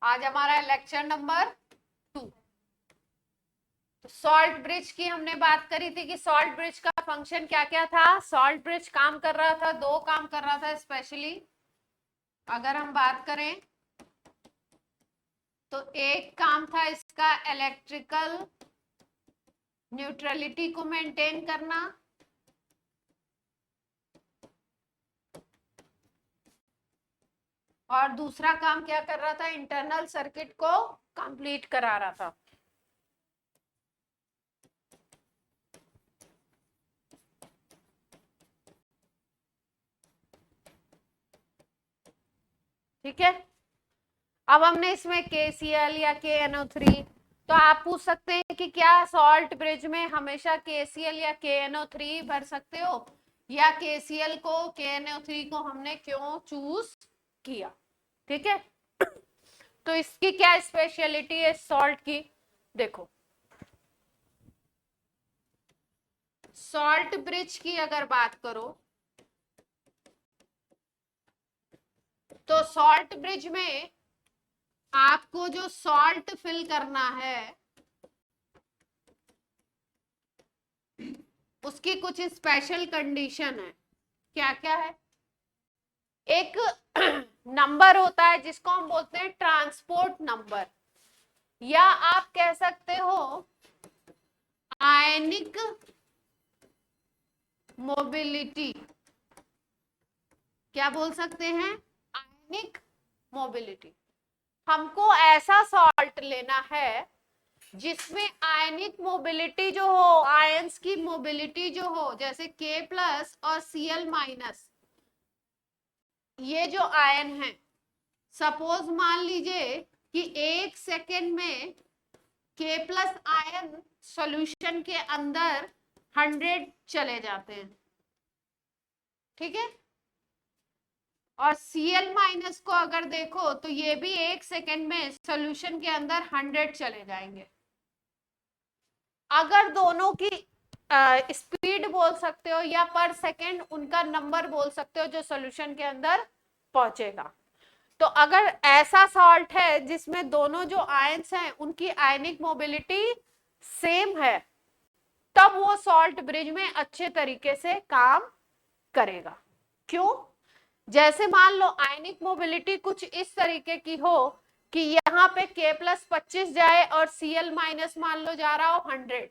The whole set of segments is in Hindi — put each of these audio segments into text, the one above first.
आज हमारा लेक्चर नंबर 2। तो सॉल्ट ब्रिज की हमने बात करी थी कि सॉल्ट ब्रिज का फंक्शन क्या क्या था। सॉल्ट ब्रिज काम कर रहा था, दो काम कर रहा था स्पेशली। अगर हम बात करें तो एक काम था इसका इलेक्ट्रिकल न्यूट्रलिटी को मेंटेन करना, और दूसरा काम क्या कर रहा था, इंटरनल सर्किट को कंप्लीट करा रहा था। ठीक है, अब हमने इसमें KCl या KNO3, तो आप पूछ सकते हैं कि क्या सॉल्ट ब्रिज में हमेशा KCl या KNO3 भर सकते हो, या KCl को KNO3 को हमने क्यों चूज किया। ठीक है, तो इसकी क्या स्पेशलिटी है सॉल्ट की, देखो सॉल्ट ब्रिज की अगर बात करो तो सॉल्ट ब्रिज में आपको जो सॉल्ट फिल करना है उसकी कुछ स्पेशल कंडीशन है। क्या क्या है, एक नंबर होता है जिसको हम बोलते हैं ट्रांसपोर्ट नंबर, या आप कह सकते हो आयनिक मोबिलिटी। क्या बोल सकते हैं, आयनिक मोबिलिटी। हमको ऐसा सॉल्ट लेना है जिसमें आयनिक मोबिलिटी जो हो, आयंस की मोबिलिटी जो हो, जैसे K+ और Cl-, ये जो आयन है, सपोज मान लीजिए कि 1 सेकेंड में K+ आयन सॉल्यूशन के अंदर 100 चले जाते हैं। ठीक है, और Cl- को अगर देखो तो ये भी 1 सेकेंड में सॉल्यूशन के अंदर 100 चले जाएंगे। अगर दोनों की स्पीड बोल सकते हो या पर सेकेंड उनका नंबर बोल सकते हो जो सॉल्यूशन के अंदर पहुंचेगा, तो अगर ऐसा सॉल्ट है जिसमें दोनों जो आयंस हैं उनकी आयनिक मोबिलिटी सेम है, तब वो सॉल्ट ब्रिज में अच्छे तरीके से काम करेगा। क्यों, जैसे मान लो आयनिक मोबिलिटी कुछ इस तरीके की हो कि यहाँ पे K+ 25 जाए और Cl- मान लो जा रहा हो 100।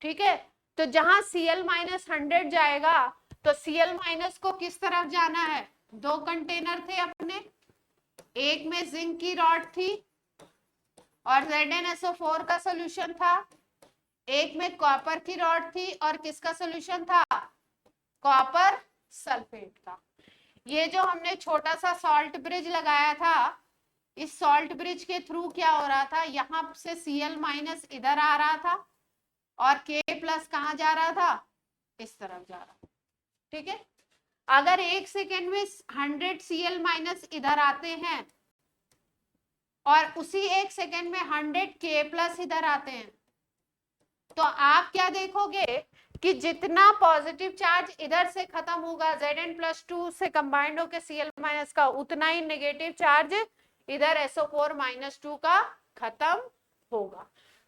ठीक है, तो जहां Cl- 100 जाएगा तो Cl- को किस तरफ जाना है, दो कंटेनर थे अपने, एक में जिंक की रॉड थी और ZnSO4 का सोल्यूशन था, एक में कॉपर की रॉड थी और किसका सोल्यूशन था, कॉपर सल्फेट का। ये जो हमने छोटा सा सॉल्ट ब्रिज लगाया था, इस सॉल्ट ब्रिज के थ्रू क्या हो रहा था, यहां से Cl- इधर आ रहा था और K+ कहां जा रहा था, इस तरफ जा रहा। ठीक है, अगर 1 सेकेंड में 100 Cl- इधर आते हैं और उसी 1 सेकेंड में 100 K+ इधर आते हैं, तो आप क्या देखोगे कि जितना पॉजिटिव चार्ज इधर से खत्म होगा Zn+2 से कंबाइंड होकर Cl- का, उतना ही नेगेटिव चार्ज इधर SO4-2 का खत्म होगा।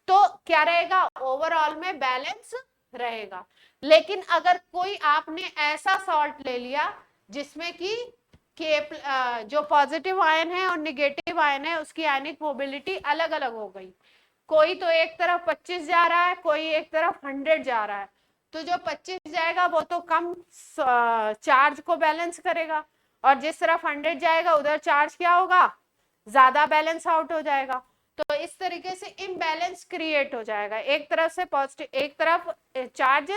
तो क्या रहेगा, ओवरऑल में बैलेंस रहेगा। लेकिन अगर कोई आपने ऐसा सॉल्ट ले लिया जिसमें कि जो पॉजिटिव आयन है और निगेटिव आयन है उसकी आयनिक मोबिलिटी अलग अलग हो गई, कोई तो एक तरफ 25 जा रहा है, कोई एक तरफ 100 जा रहा है, तो जो 25 जाएगा वो तो कम चार्ज को बैलेंस करेगा, और जिस तरफ 100 जाएगा उधर चार्ज क्या होगा, ज्यादा बैलेंस आउट हो जाएगा। तो इस तरीके से इम्बैलेंस क्रिएट हो जाएगा, एक तरफ से पॉजिटिव, एक तरफ चार्ज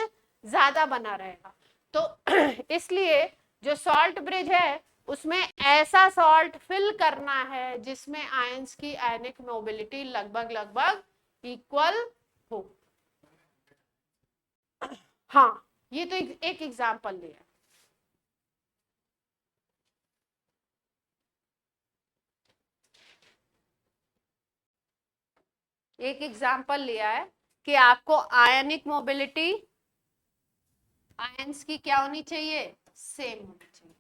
ज्यादा बना रहेगा। तो इसलिए जो सॉल्ट ब्रिज है उसमें ऐसा सॉल्ट फिल करना है जिसमें आयंस की आयनिक मोबिलिटी लगभग लगभग इक्वल हो। हाँ, ये तो एक एग्जांपल लिया। एक एग्जांपल लिया है कि आपको आयनिक मोबिलिटी आयंस की क्या होनी चाहिए, सेम होनी चाहिए।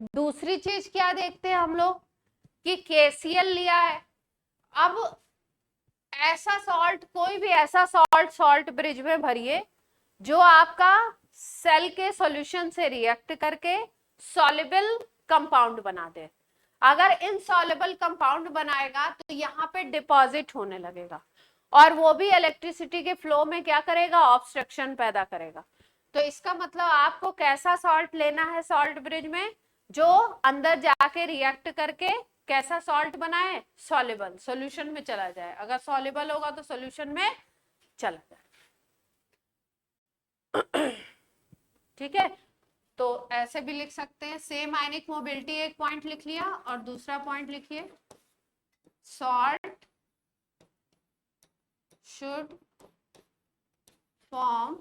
दूसरी चीज क्या देखते हैं हम लोग कि KCl लिया है। अब ऐसा सॉल्ट, कोई भी ऐसा सॉल्ट सॉल्ट ब्रिज में भरिए जो आपका सेल के सॉल्यूशन से रिएक्ट करके सॉल्युबल कंपाउंड बना दे। अगर इनसॉल्युबल कंपाउंड बनाएगा तो यहाँ पे डिपॉजिट होने लगेगा और वो भी इलेक्ट्रिसिटी के फ्लो में क्या करेगा, ऑब्स्ट्रक्शन पैदा करेगा। तो इसका मतलब आपको कैसा सॉल्ट लेना है सॉल्ट ब्रिज में, जो अंदर जाके रिएक्ट करके कैसा सॉल्ट बनाए, सॉल्युबल, सॉल्यूशन में चला जाए। अगर सॉल्युबल होगा तो सॉल्यूशन में चला जाए। ठीक है, तो ऐसे भी लिख सकते हैं। सेम आयनिक मोबिलिटी एक पॉइंट लिख लिया और दूसरा पॉइंट लिखिए, salt should form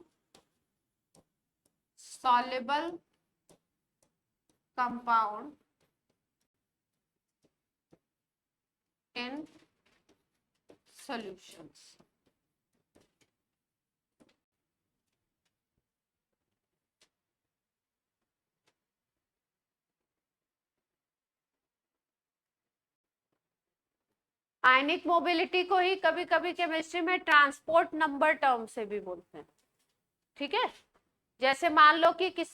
soluble compound in solutions। Ionic mobility को ही कभी कभी केमिस्ट्री में ट्रांसपोर्ट नंबर टर्म से भी बोलते हैं। ठीक है, जैसे मान लो कि किस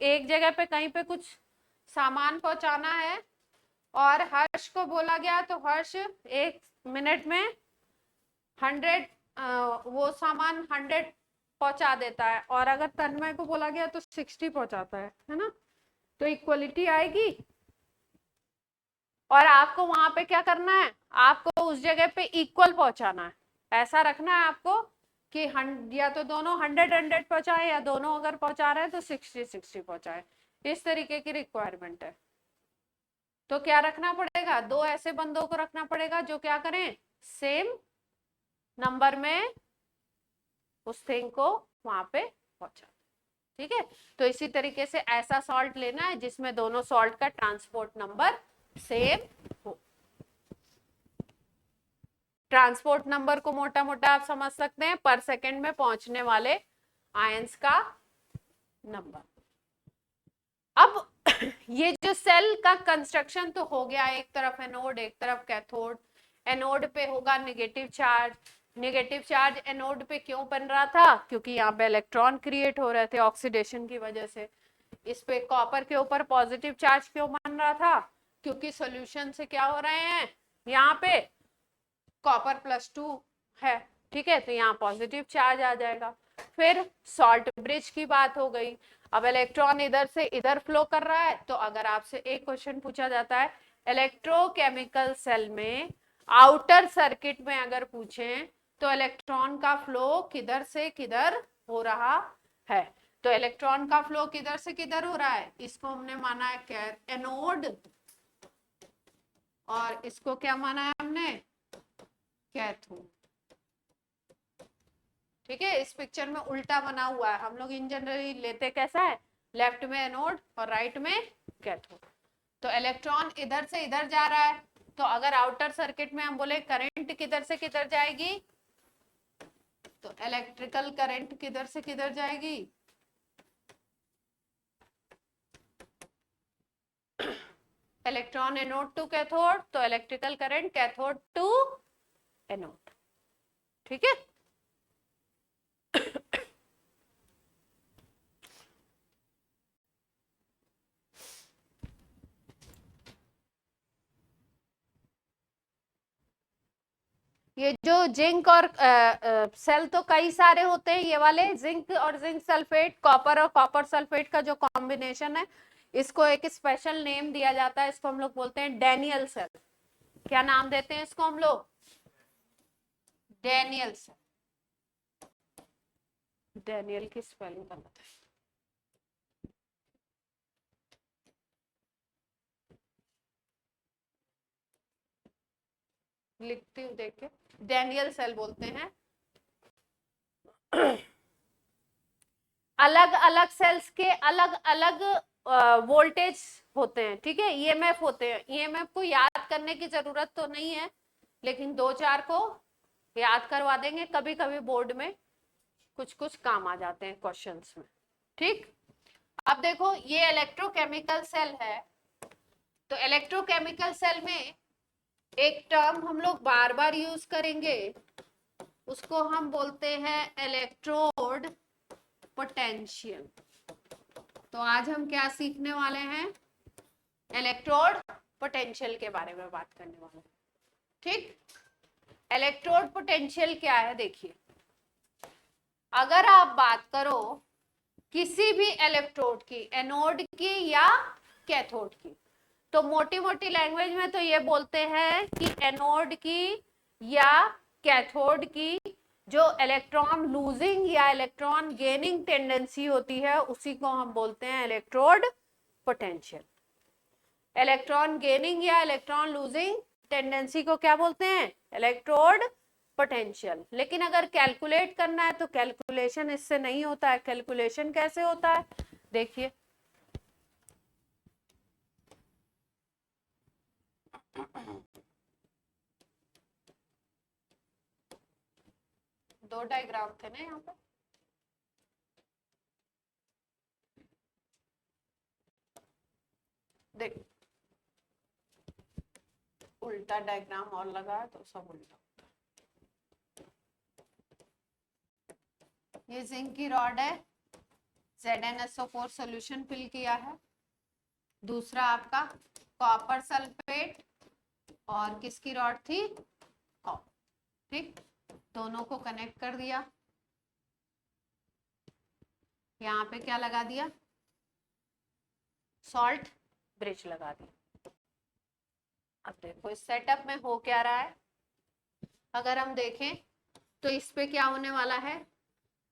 एक जगह पे कहीं पे कुछ सामान पहुंचाना है और हर्ष को बोला गया तो हर्ष 1 मिनट में 100 वो सामान 100 पहुंचा देता है, और अगर तन्मय को बोला गया तो 60 पहुंचाता है ना। तो इक्वलिटी आएगी। और आपको वहां पे क्या करना है, आपको उस जगह पे इक्वल पहुंचाना है। ऐसा रखना है आपको कि या तो दोनों 100 पहुंचाए, या दोनों अगर पहुंचा रहे हैं तो 60 पहुंचाए। इस तरीके की रिक्वायरमेंट है। तो क्या रखना पड़ेगा, दो ऐसे बंदों को रखना पड़ेगा जो क्या करें, सेम नंबर में उस थिंग को वहां पे पहुंचा। ठीक है, तो इसी तरीके से ऐसा सॉल्ट लेना है जिसमें दोनों सॉल्ट का ट्रांसपोर्ट नंबर सेम हो। ट्रांसपोर्ट नंबर को मोटा मोटा आप समझ सकते हैं पर सेकंड में पहुंचने वाले आयंस का नंबर। अब ये जो सेल का कंस्ट्रक्शन तो हो गया, एक तरफ एनोड एक तरफ कैथोड। एनोड पे होगा negative charge. Negative charge anode पे क्यों बन रहा था, क्योंकि यहाँ पे इलेक्ट्रॉन क्रिएट हो रहे थे ऑक्सीडेशन की वजह से। इस पे कॉपर के ऊपर पॉजिटिव चार्ज क्यों बन रहा था, क्योंकि सॉल्यूशन से क्या हो रहे हैं, यहाँ पे कॉपर +2 है। ठीक है, तो यहाँ पॉजिटिव चार्ज आ जाएगा। फिर सॉल्ट ब्रिज की बात हो गई। अब इलेक्ट्रॉन इधर से इधर फ्लो कर रहा है, तो अगर आपसे एक क्वेश्चन पूछा जाता है इलेक्ट्रोकेमिकल सेल में आउटर सर्किट में अगर पूछें तो इलेक्ट्रॉन का फ्लो किधर से किधर हो रहा है, तो इलेक्ट्रॉन का फ्लो किधर से किधर हो रहा है, इसको हमने माना है एनोड, और इसको क्या माना है हमने, कैथोड। ठीक है, इस पिक्चर में उल्टा बना हुआ है। हम लोग इन जनरली लेते कैसा है, लेफ्ट में एनोड और राइट में कैथोड। तो इलेक्ट्रॉन इधर से इधर जा रहा है, तो अगर आउटर सर्किट में हम बोले करंट किधर से किधर जाएगी, तो इलेक्ट्रिकल करंट किधर से किधर जाएगी, इलेक्ट्रॉन एनोड टू कैथोड, तो electrical current cathode to anode. ठीक है, ये जो जिंक और सेल तो कई सारे होते हैं, ये वाले जिंक और जिंक सल्फेट, कॉपर और कॉपर सल्फेट का जो कॉम्बिनेशन है, इसको एक स्पेशल नेम दिया जाता है। इसको हम लोग बोलते हैं डैनियल सेल। क्या नाम देते हैं इसको हम लोग, डैनियल सेल। डैनियल की स्पेलिंग का पता है, लिखती हूँ देख के, डैनियल सेल बोलते हैं। अलग अलग सेल्स के अलग अलग वोल्टेज होते हैं। ठीक है, ईएमएफ होते हैं। ईएमएफ को याद करने की जरूरत तो नहीं है, लेकिन 2-4 को याद करवा देंगे, कभी कभी बोर्ड में कुछ कुछ काम आ जाते हैं क्वेश्चंस में। ठीक, अब देखो ये इलेक्ट्रोकेमिकल सेल है, तो इलेक्ट्रोकेमिकल सेल में एक टर्म हम लोग बार बार यूज करेंगे, उसको हम बोलते हैं इलेक्ट्रोड पोटेंशियल। तो आज हम क्या सीखने वाले हैं, इलेक्ट्रोड पोटेंशियल के बारे में बात करने वाले हैं। ठीक, इलेक्ट्रोड पोटेंशियल क्या है, देखिए अगर आप बात करो किसी भी इलेक्ट्रोड की, एनोड की या कैथोड की, तो मोटी मोटी लैंग्वेज में तो ये बोलते हैं कि एनोड की या कैथोड की जो इलेक्ट्रॉन लूजिंग या इलेक्ट्रॉन गेनिंग टेंडेंसी होती है उसी को हम बोलते हैं इलेक्ट्रोड पोटेंशियल। इलेक्ट्रॉन गेनिंग या इलेक्ट्रॉन लूजिंग टेंडेंसी को क्या बोलते हैं, इलेक्ट्रोड पोटेंशियल। लेकिन अगर कैलकुलेट करना है तो कैलकुलेशन इससे नहीं होता है। कैलकुलेशन कैसे होता है, देखिए दो डायग्राम थे ना यहाँ पे, देख उल्टा डायग्राम और लगा है तो सब उल्टा होता है। ये जिंक की रॉड है, ZnSO4 सॉल्यूशन फिल किया है। दूसरा आपका कॉपर सल्फेट और किसकी रॉड थी, कॉपर। ठीक, दोनों को कनेक्ट कर दिया, यहाँ पे क्या लगा दिया, सॉल्ट ब्रिज लगा दिया। अब देखो इस सेटअप में हो क्या रहा है, अगर हम देखें तो इस पे क्या होने वाला है,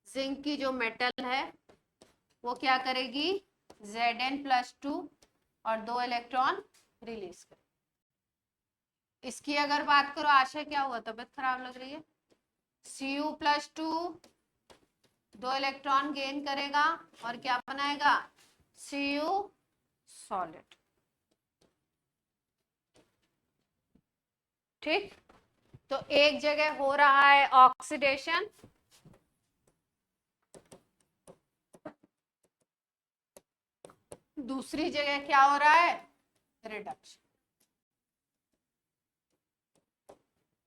जिंक की जो मेटल है वो क्या करेगी, Zn+2 और 2 इलेक्ट्रॉन रिलीज करेगी। इसकी अगर बात करो, आशय क्या हुआ, तबीयत खराब लग रही है, Cu+2 2 इलेक्ट्रॉन गेन करेगा और क्या बनाएगा, Cu सॉलिड। ठीक, तो एक जगह हो रहा है ऑक्सीडेशन, दूसरी जगह क्या हो रहा है, रिडक्शन।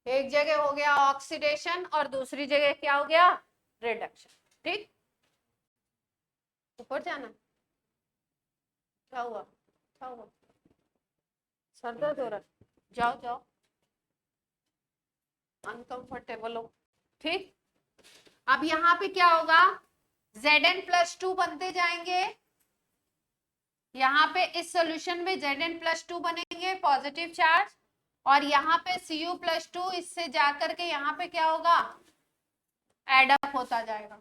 एक जगह हो गया ऑक्सीडेशन और दूसरी जगह क्या हो गया, रिडक्शन। ठीक, ऊपर जाना, क्या हुआ, क्या हुआ, सर दर्द हो रहा, जाओ जाओ, अनकंफर्टेबल हो। ठीक, अब यहाँ पे क्या होगा, Zn+2 बनते जाएंगे, यहाँ पे इस सॉल्यूशन में Zn+2 बनेंगे पॉजिटिव चार्ज, और यहाँ पे Cu+2 इससे जाकर के यहाँ पे क्या होगा, एडअप होता जाएगा।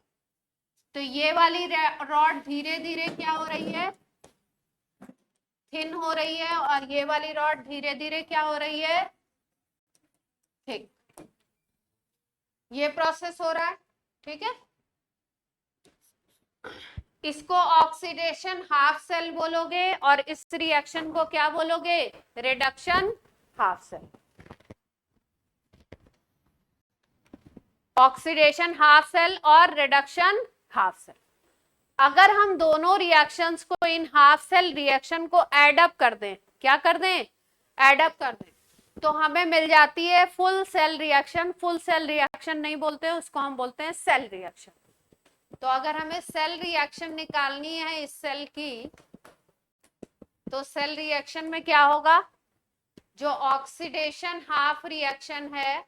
तो ये वाली रॉड धीरे धीरे क्या हो रही है, थिन हो रही है, और ये वाली रॉड धीरे धीरे क्या हो रही है, थिक। ये प्रोसेस हो रहा है। ठीक है, इसको ऑक्सीडेशन हाफ सेल बोलोगे और इस रिएक्शन को क्या बोलोगे, reduction half cell. Oxidation half cell और रिडक्शन हाफ सेल। अगर हम दोनों रिएक्शंस को, इन हाफ सेल रिएक्शन को एड अप कर दें, क्या कर दें, एड अप कर दें, तो हमें मिल जाती है full cell reaction. Full cell reaction नहीं बोलते हैं उसको, हम बोलते हैं सेल रिएक्शन। तो अगर हमें सेल रिएक्शन निकालनी है इस सेल की, तो सेल रिएक्शन में क्या होगा, जो ऑक्सीडेशन हाफ रिएक्शन है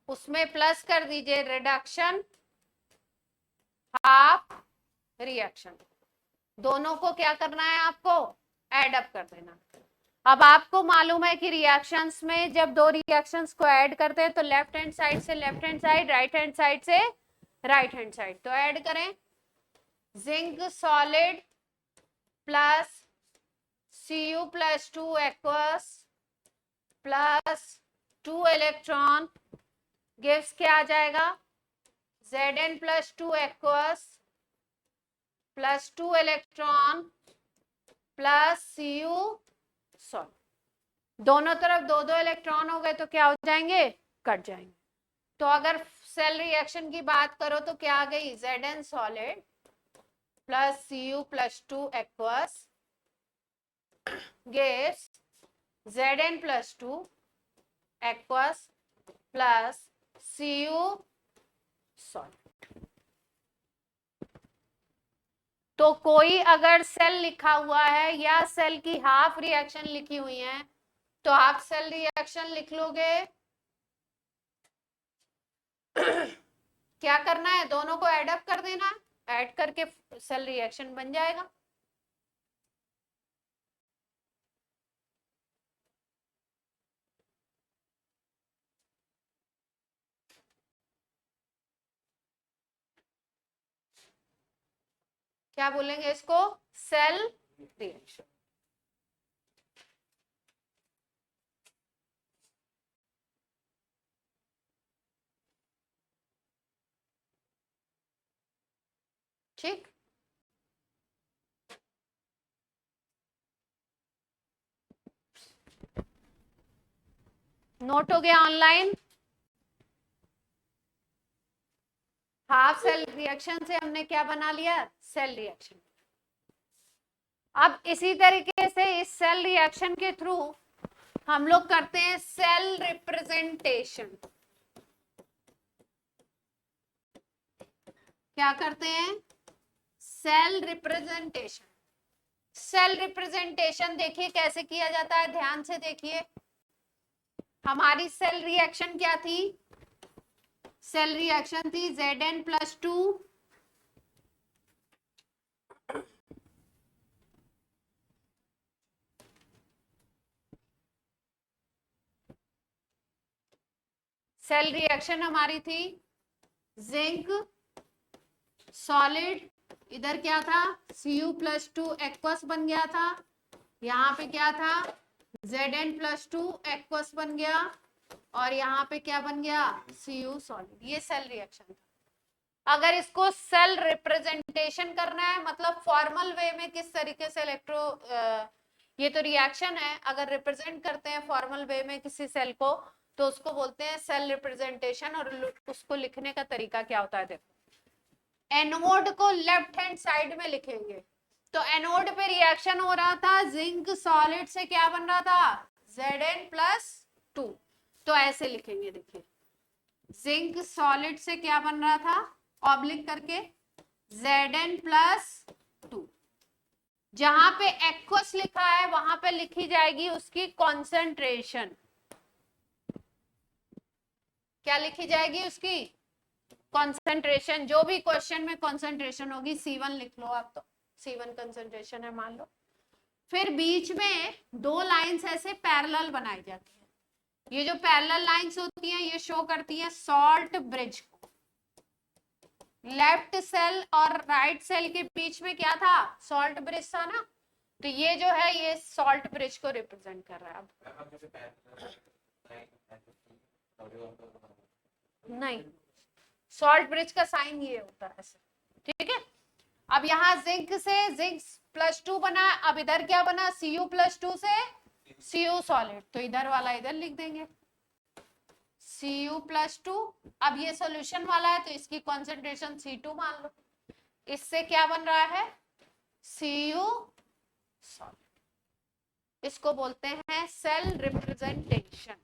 उसमें प्लस कर दीजिए रिडक्शन हाफ रिएक्शन। दोनों को क्या करना है, आपको एड अप कर देना। अब आपको मालूम है कि रिएक्शंस में जब दो रिएक्शंस को ऐड करते हैं तो लेफ्ट हैंड साइड से left hand side, right hand side से राइट हैंड साइड। तो ऐड करें, zinc solid plus Cu+2 aqueous plus 2 electron gives क्या आ जाएगा, Zn+2 aqueous plus 2 electron plus Cu solid. दोनों तरफ दो दो इलेक्ट्रॉन हो गए तो क्या हो जाएंगे, कट जाएंगे। तो अगर सेल रिएक्शन की बात करो तो क्या आ गई, Zn solid plus Cu+2 aqueous gives Zn+2 aqueous plus Cu solid. तो कोई अगर सेल लिखा हुआ है या सेल की हाफ रिएक्शन लिखी हुई है तो आप सेल रिएक्शन लिख लोगे। क्या करना है, दोनों को ऐड अप कर देना है, ऐड करके सेल रिएक्शन बन जाएगा। क्या बोलेंगे इसको, सेल रिएक्शन। ठीक, नोट हो गया ऑनलाइन। हाफ सेल रिएक्शन से हमने क्या बना लिया, सेल रिएक्शन। अब इसी तरीके से इस सेल रिएक्शन के थ्रू हम लोग करते हैं सेल रिप्रेजेंटेशन। क्या करते हैं, सेल रिप्रेजेंटेशन। सेल रिप्रेजेंटेशन देखिए कैसे किया जाता है, ध्यान से देखिए। हमारी सेल रिएक्शन क्या थी, सेल रिएक्शन थी Zn+2 सेल रिएक्शन हमारी थी जिंक सॉलिड, इधर क्या था Cu+2 एक्वस बन गया था, यहाँ पे क्या था Zn+2 एक्वस बन गया, और यहाँ पे क्या बन गया Cu सॉलिड। ये सेल रिएक्शन था। अगर इसको सेल रिप्रेजेंटेशन करना है, मतलब फॉर्मल वे में किस तरीके से ये तो रिएक्शन है, अगर रिप्रेजेंट करते हैं फॉर्मल वे में किसी सेल को तो उसको बोलते हैं सेल रिप्रेजेंटेशन। और उसको लिखने का तरीका क्या होता है, देखो एनोड को लेफ्ट हैंड साइड में लिखेंगे। तो एनोड पे रिएक्शन हो रहा था, जिंक सॉलिड से क्या बन रहा था Zn+2। तो ऐसे लिखेंगे, देखिए जिंक सॉलिड से क्या बन रहा था, ऑब्लिक करके Zn+2। जहां पे एक्वस लिखा है वहां पे लिखी जाएगी उसकी कॉन्सेंट्रेशन। क्या लिखी जाएगी उसकी कॉन्सेंट्रेशन। जो भी क्वेश्चन में कॉन्सेंट्रेशन होगी C1 लिख लो आप, तो C1 कंसंट्रेशन है मान लो। फिर बीच में दो लाइंस ऐसे पैरेलल बनाई जाती है। ये जो पैरेलल लाइंस होती हैं ये शो करती है सॉल्ट ब्रिज को। लेफ्ट सेल और राइट सेल के बीच में क्या था, सॉल्ट ब्रिज था ना, तो ये जो है ये सॉल्ट ब्रिज को रिप्रेजेंट कर रहा है। नहीं, सॉल्ट ब्रिज का साइन ये होता है ऐसे, ठीक है। अब यहाँ जिंक से Zn+2 बना, अब इधर क्या बना Cu+2 से Cu सॉलिड, तो इधर वाला इधर लिख देंगे Cu+2। अब ये सॉल्यूशन वाला है तो इसकी कॉन्सेंट्रेशन C2 मान लो। इससे क्या बन रहा है Cu सॉलिड। इसको बोलते हैं cell representation.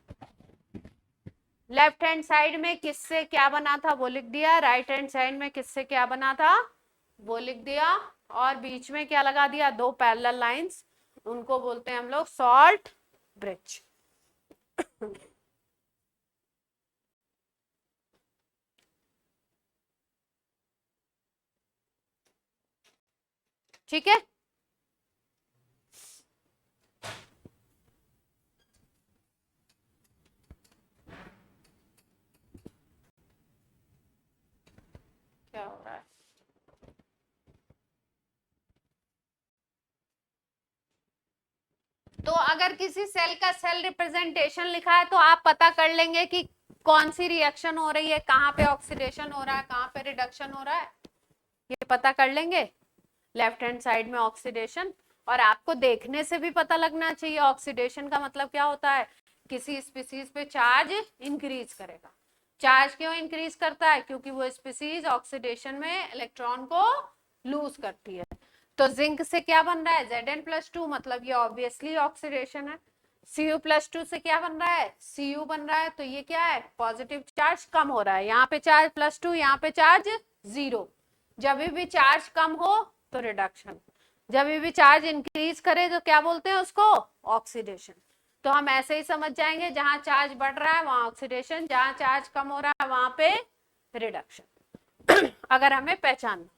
Left hand side में किससे क्या बना था वो लिख दिया, राइट हैंड साइड में किससे क्या बना था वो लिख दिया, और बीच में क्या लगा दिया, दो पैरेलल लाइंस, उनको बोलते हैं हम लोग सॉल्ट ब्रिज। ठीक है, क्या हो रहा है, तो अगर किसी सेल का सेल रिप्रेजेंटेशन लिखा है तो आप पता कर लेंगे कि कौन सी रिएक्शन हो रही है, कहाँ पे ऑक्सीडेशन हो रहा है, कहाँ पे रिडक्शन हो रहा है, ये पता कर लेंगे। लेफ्ट हैंड साइड में ऑक्सीडेशन, और आपको देखने से भी पता लगना चाहिए ऑक्सीडेशन का मतलब क्या होता है, किसी स्पीसीज पे चार्ज इंक्रीज करेगा। चार्ज क्यों इंक्रीज करता है? क्योंकि वो स्पीसीज ऑक्सीडेशन में इलेक्ट्रॉन को लूज करती है। तो जिंक से क्या बन रहा है? Zn+2, मतलब ये ऑब्वियसली ऑक्सीडेशन है। Cu+2 से क्या बन रहा है? Cu बन रहा है। तो ये क्या है? पॉजिटिव चार्ज कम हो रहा है। यहाँ पे चार्ज +2, यहाँ पे चार्ज 0। जब भी चार्ज कम हो तो रिडक्शन, जब भी चार्ज इंक्रीज करे तो क्या बोलते हैं उसको? ऑक्सीडेशन। तो हम ऐसे ही समझ जाएंगे, जहां चार्ज बढ़ रहा है वहां ऑक्सीडेशन, जहां चार्ज कम हो रहा है वहां पे रिडक्शन। अगर हमें पहचानना।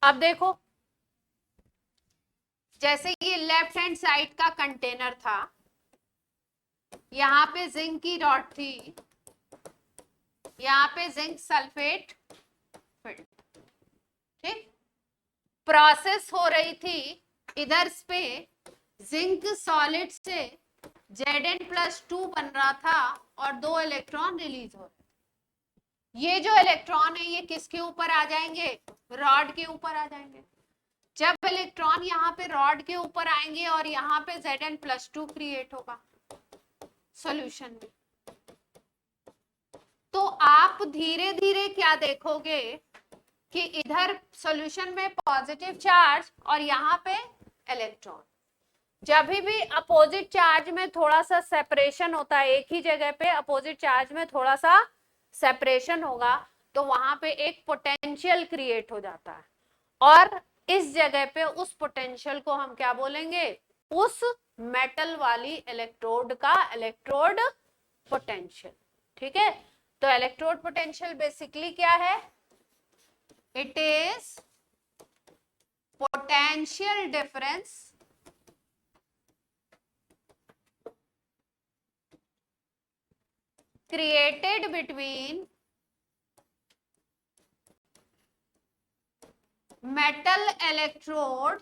अब देखो, जैसे ये लेफ्ट हैंड साइड का कंटेनर था, यहाँ पे जिंक की रॉड थी, यहाँ पे जिंक सल्फेट फिल्ड, ठीक, प्रोसेस हो रही थी। इधर पे जिंक सॉलिड से Zn+2 बन रहा था और 2 इलेक्ट्रॉन रिलीज हो रहे। ये जो इलेक्ट्रॉन है ये किसके ऊपर आ जाएंगे? रॉड के ऊपर आ जाएंगे। जब इलेक्ट्रॉन यहाँ पे रॉड के ऊपर आएंगे और यहाँ पे Zn+2 क्रिएट होगा सॉल्यूशन में, तो आप धीरे धीरे क्या देखोगे कि इधर सॉल्यूशन में पॉजिटिव चार्ज और यहाँ पे इलेक्ट्रॉन। जब भी अपोजिट चार्ज में थोड़ा सा सेपरेशन होता है, एक ही जगह पे अपोजिट चार्ज में थोड़ा सा सेपरेशन होगा, तो वहां पे एक पोटेंशियल क्रिएट हो जाता है। और इस जगह पे उस पोटेंशियल को हम क्या बोलेंगे? उस मेटल वाली इलेक्ट्रोड का इलेक्ट्रोड पोटेंशियल। ठीक है, तो इलेक्ट्रोड पोटेंशियल बेसिकली क्या है? It is potential difference created between metal electrode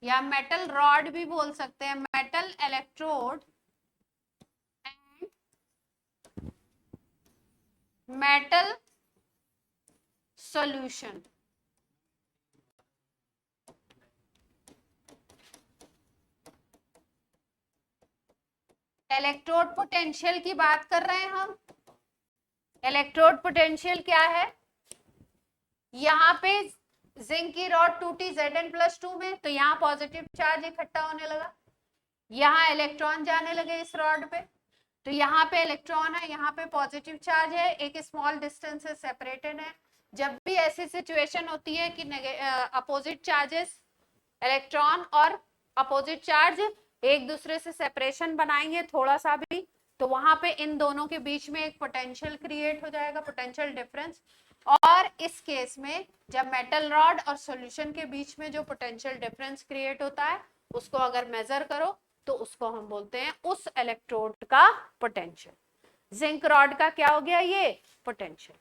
या मेटल रॉड भी बोल सकते हैं, metal electrode and metal solution. Electrode potential की बात कर रहे हैं हम। इलेक्ट्रोड पोटेंशियल क्या है? यहाँ पे जिंक की रॉड टूटी Zn+2 में, तो यहाँ पॉजिटिव चार्ज इकट्ठा होने लगा, यहाँ इलेक्ट्रॉन जाने लगे इस रॉड पे, तो यहाँ पे इलेक्ट्रॉन है, यहाँ पे पॉजिटिव चार्ज है, एक स्मॉल डिस्टेंस से सेपरेटेड है। जब भी ऐसी सिचुएशन होती है कि अपोजिट चार्जेस, इलेक्ट्रॉन और अपोजिट चार्ज एक दूसरे से सेपरेशन बनाएंगे थोड़ा सा भी, तो वहां पे इन दोनों के बीच में एक पोटेंशियल क्रिएट हो जाएगा, पोटेंशियल डिफरेंस। और इस केस में जब मेटल रॉड और सॉल्यूशन के बीच में जो पोटेंशियल डिफरेंस क्रिएट होता है, उसको अगर मेजर करो तो उसको हम बोलते हैं उस इलेक्ट्रोड का पोटेंशियल। जिंक रॉड का क्या हो गया? ये पोटेंशियल।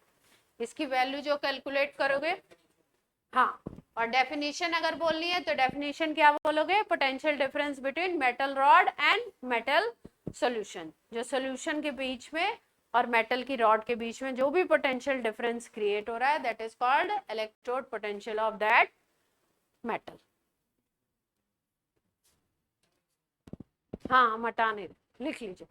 इसकी वैल्यू जो कैलकुलेट करोगे, हाँ, और डेफिनेशन अगर बोलनी है तो डेफिनेशन क्या बोलोगे? Potential difference between metal rod and metal solution. जो सॉल्यूशन के बीच में और मेटल की रॉड के बीच में जो भी पोटेंशियल डिफरेंस क्रिएट हो रहा है, that is called electrode potential of that metal. हाँ, मटाने लिख लीजिए।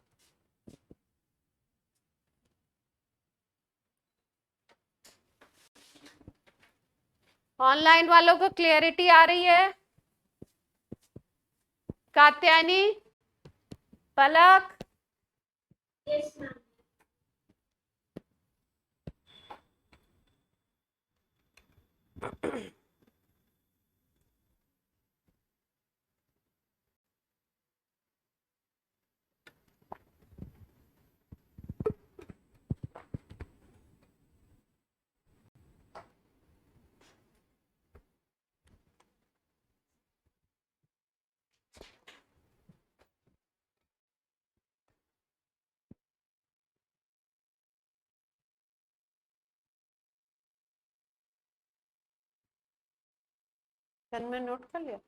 ऑनलाइन वालों को क्लियरिटी आ रही है? कात्यायनी, पलक, Yes, ma'am. पेन में नोट कर लिया?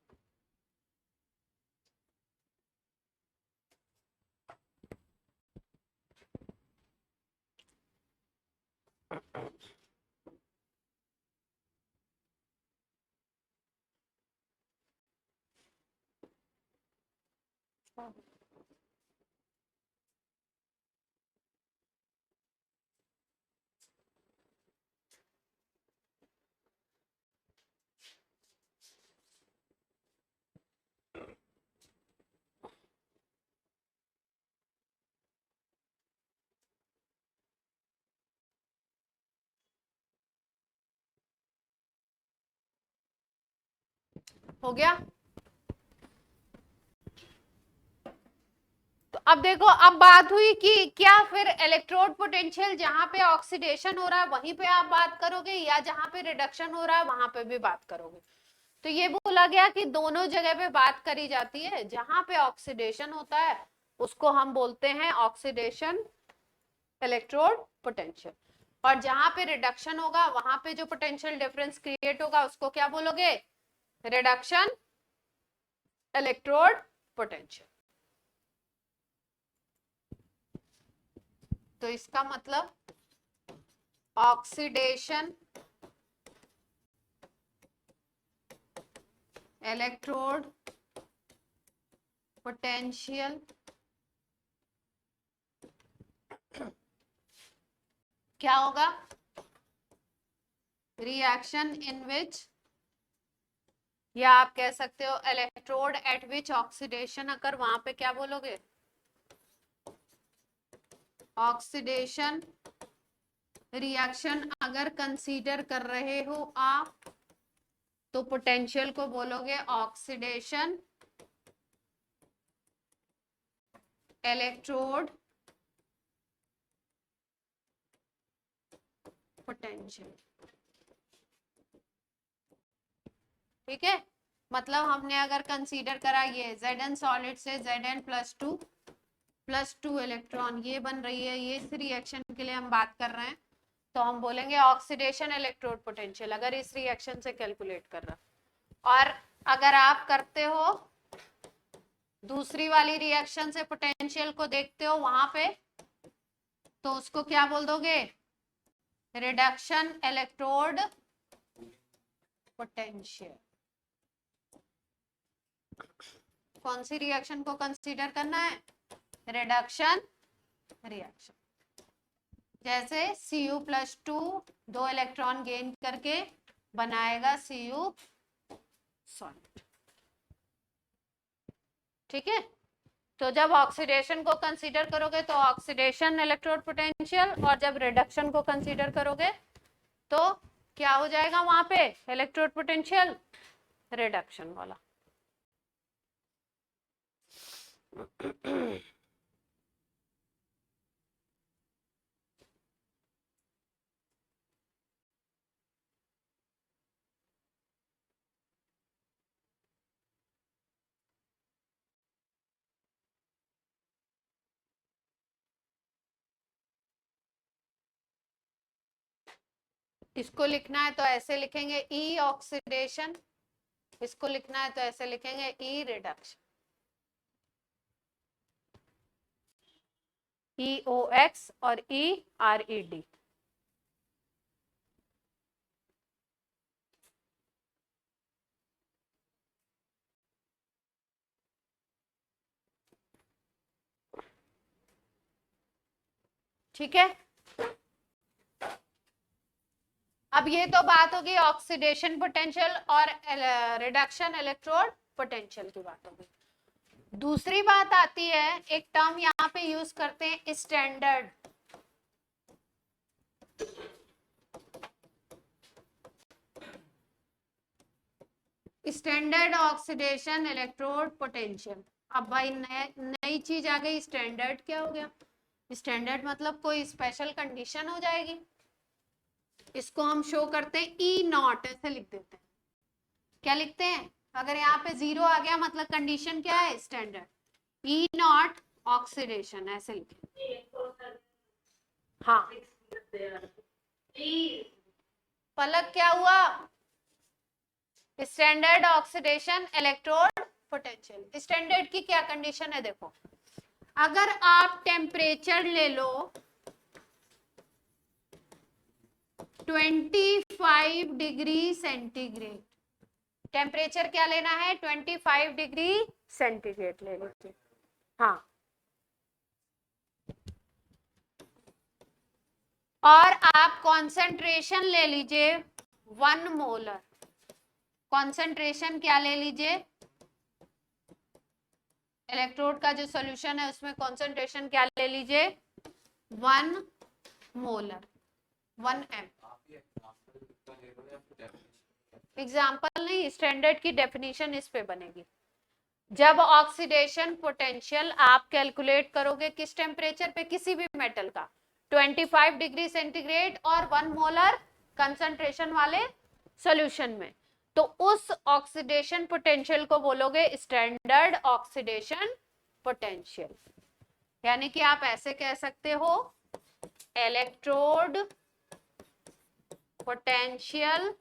हो गया। तो अब देखो, अब बात हुई कि क्या फिर इलेक्ट्रोड पोटेंशियल जहां पे ऑक्सीडेशन हो रहा है वहीं पे आप बात करोगे, या जहां पे रिडक्शन हो रहा है वहां पे भी बात करोगे? तो ये बोला गया कि दोनों जगह पे बात करी जाती है। जहां पे ऑक्सीडेशन होता है उसको हम बोलते हैं ऑक्सीडेशन इलेक्ट्रोड पोटेंशियल, और जहां पे रिडक्शन होगा वहां पे जो पोटेंशियल डिफरेंस क्रिएट होगा उसको क्या बोलोगे? Reduction electrode potential. तो इसका मतलब ऑक्सीडेशन इलेक्ट्रोड पोटेंशियल क्या होगा? रिएक्शन इन विच, या आप कह सकते हो इलेक्ट्रोड एट विच ऑक्सीडेशन अकर, वहां पे क्या बोलोगे? ऑक्सीडेशन रिएक्शन अगर कंसीडर कर रहे हो आप तो पोटेंशियल को बोलोगे ऑक्सीडेशन इलेक्ट्रोड पोटेंशियल। ठीक है, मतलब हमने अगर कंसीडर करा ये Zn सॉलिड से Zn प्लस टू इलेक्ट्रॉन ये बन रही है, ये इस रिएक्शन के लिए हम बात कर रहे हैं, तो हम बोलेंगे ऑक्सीडेशन इलेक्ट्रोड पोटेंशियल अगर इस रिएक्शन से कैलकुलेट कर रहा। और अगर आप करते हो दूसरी वाली रिएक्शन से पोटेंशियल को देखते हो वहां पे, तो उसको क्या बोल दोगे? Reduction electrode potential. कौन सी रिएक्शन को कंसीडर करना है? Reduction reaction. जैसे Cu प्लस 2 दो इलेक्ट्रॉन गेन करके बनाएगा Cu सॉलिड। ठीक है, तो जब ऑक्सीडेशन को कंसीडर करोगे तो ऑक्सीडेशन इलेक्ट्रोड पोटेंशियल, और जब रिडक्शन को कंसीडर करोगे तो क्या हो जाएगा वहां पे? इलेक्ट्रोड पोटेंशियल रिडक्शन वाला। इसको लिखना है तो ऐसे लिखेंगे ई ऑक्सीडेशन, इसको लिखना है तो ऐसे लिखेंगे ई रिडक्शन, ई ओ एक्स और ई आर ई डी। ठीक है, अब ये तो बात होगी ऑक्सीडेशन पोटेंशियल और रिडक्शन इलेक्ट्रोड पोटेंशियल की बात होगी। दूसरी बात आती है, एक टर्म यहाँ पे यूज करते हैं standard. Standard oxidation electrode potential. अब भाई नई चीज आ गई, स्टैंडर्ड क्या हो गया? स्टैंडर्ड मतलब कोई स्पेशल कंडीशन हो जाएगी। इसको हम शो करते हैं ई नॉट, ऐसे लिख देते हैं। क्या लिखते हैं? अगर यहाँ पे 0 आ गया मतलब कंडीशन क्या है? स्टैंडर्ड। ई नॉट ऑक्सीडेशन ऐसे लिखे। हाँ पलक क्या हुआ? Standard oxidation electrode potential. Standard की क्या कंडीशन है? देखो, अगर आप टेम्परेचर ले लो 25 डिग्री सेंटीग्रेड, टेम्परेचर क्या लेना है? 25 डिग्री सेंटीग्रेड ले लीजिए। हाँ, और आप कॉन्सेंट्रेशन ले लीजिए 1 मोलर। कॉन्सेंट्रेशन क्या ले लीजिए? इलेक्ट्रोड का जो सॉल्यूशन है उसमें कॉन्सेंट्रेशन क्या ले लीजिए? 1 मोलर, 1 एम। एग्जाम्पल नहीं, स्टैंडर्ड की डेफिनेशन इस पे बनेगी। जब ऑक्सीडेशन पोटेंशियल आप कैलकुलेट करोगे किस टेम्परेचर पे, किसी भी मेटल का, 25 डिग्री सेंटीग्रेड और 1 मोलर कंसंट्रेशन वाले सॉल्यूशन में, तो उस ऑक्सीडेशन पोटेंशियल को बोलोगे स्टैंडर्ड ऑक्सीडेशन पोटेंशियल। यानी कि आप ऐसे कह सकते हो, electrode potential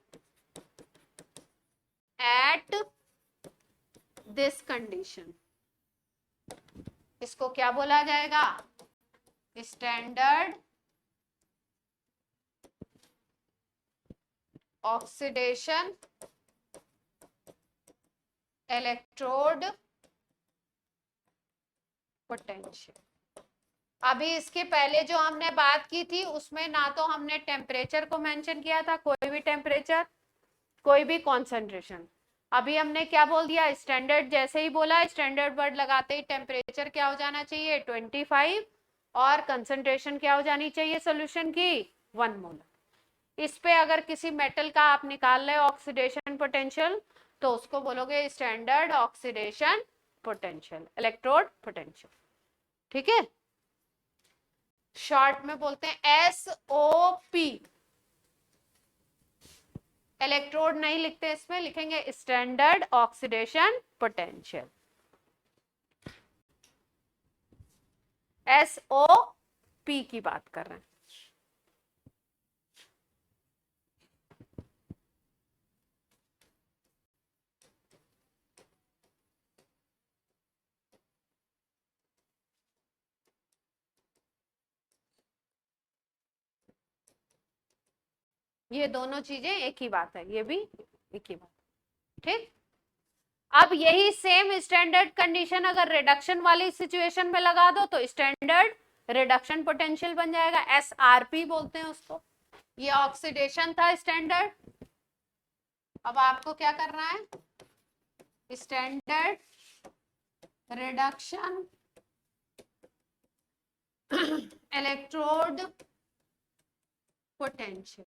at this condition, इसको क्या बोला जाएगा, स्टैंडर्ड ऑक्सीडेशन इलेक्ट्रोड पोटेंशियल। अभी इसके पहले जो हमने बात की थी उसमें ना तो हमने टेम्परेचर को मेंशन किया था, कोई भी टेम्परेचर, कोई भी कॉन्सेंट्रेशन। अभी हमने क्या बोल दिया, स्टैंडर्ड जैसे ही बोला, स्टैंडर्ड वर्ड लगाते ही टेम्परेचर क्या हो जाना चाहिए 25 और कंसंट्रेशन क्या हो जानी चाहिए सॉल्यूशन की 1 मोलर। इस पे अगर किसी मेटल का आप निकाल रहे हो ऑक्सीडेशन पोटेंशियल तो उसको बोलोगे standard oxidation potential, electrode potential. ठीक है, शॉर्ट में बोलते हैं SOP। इलेक्ट्रोड नहीं लिखते, इसमें लिखेंगे स्टैंडर्ड ऑक्सीडेशन पोटेंशियल, SOP की बात कर रहे हैं। ये दोनों चीजें एक ही बात है, ये भी एक ही बात, ठीक। अब यही सेम स्टैंडर्ड कंडीशन अगर रिडक्शन वाली सिचुएशन में लगा दो तो स्टैंडर्ड रिडक्शन पोटेंशियल बन जाएगा, SRP बोलते हैं उसको। ये ऑक्सीडेशन था स्टैंडर्ड, अब आपको क्या करना है, स्टैंडर्ड रिडक्शन इलेक्ट्रोड पोटेंशियल।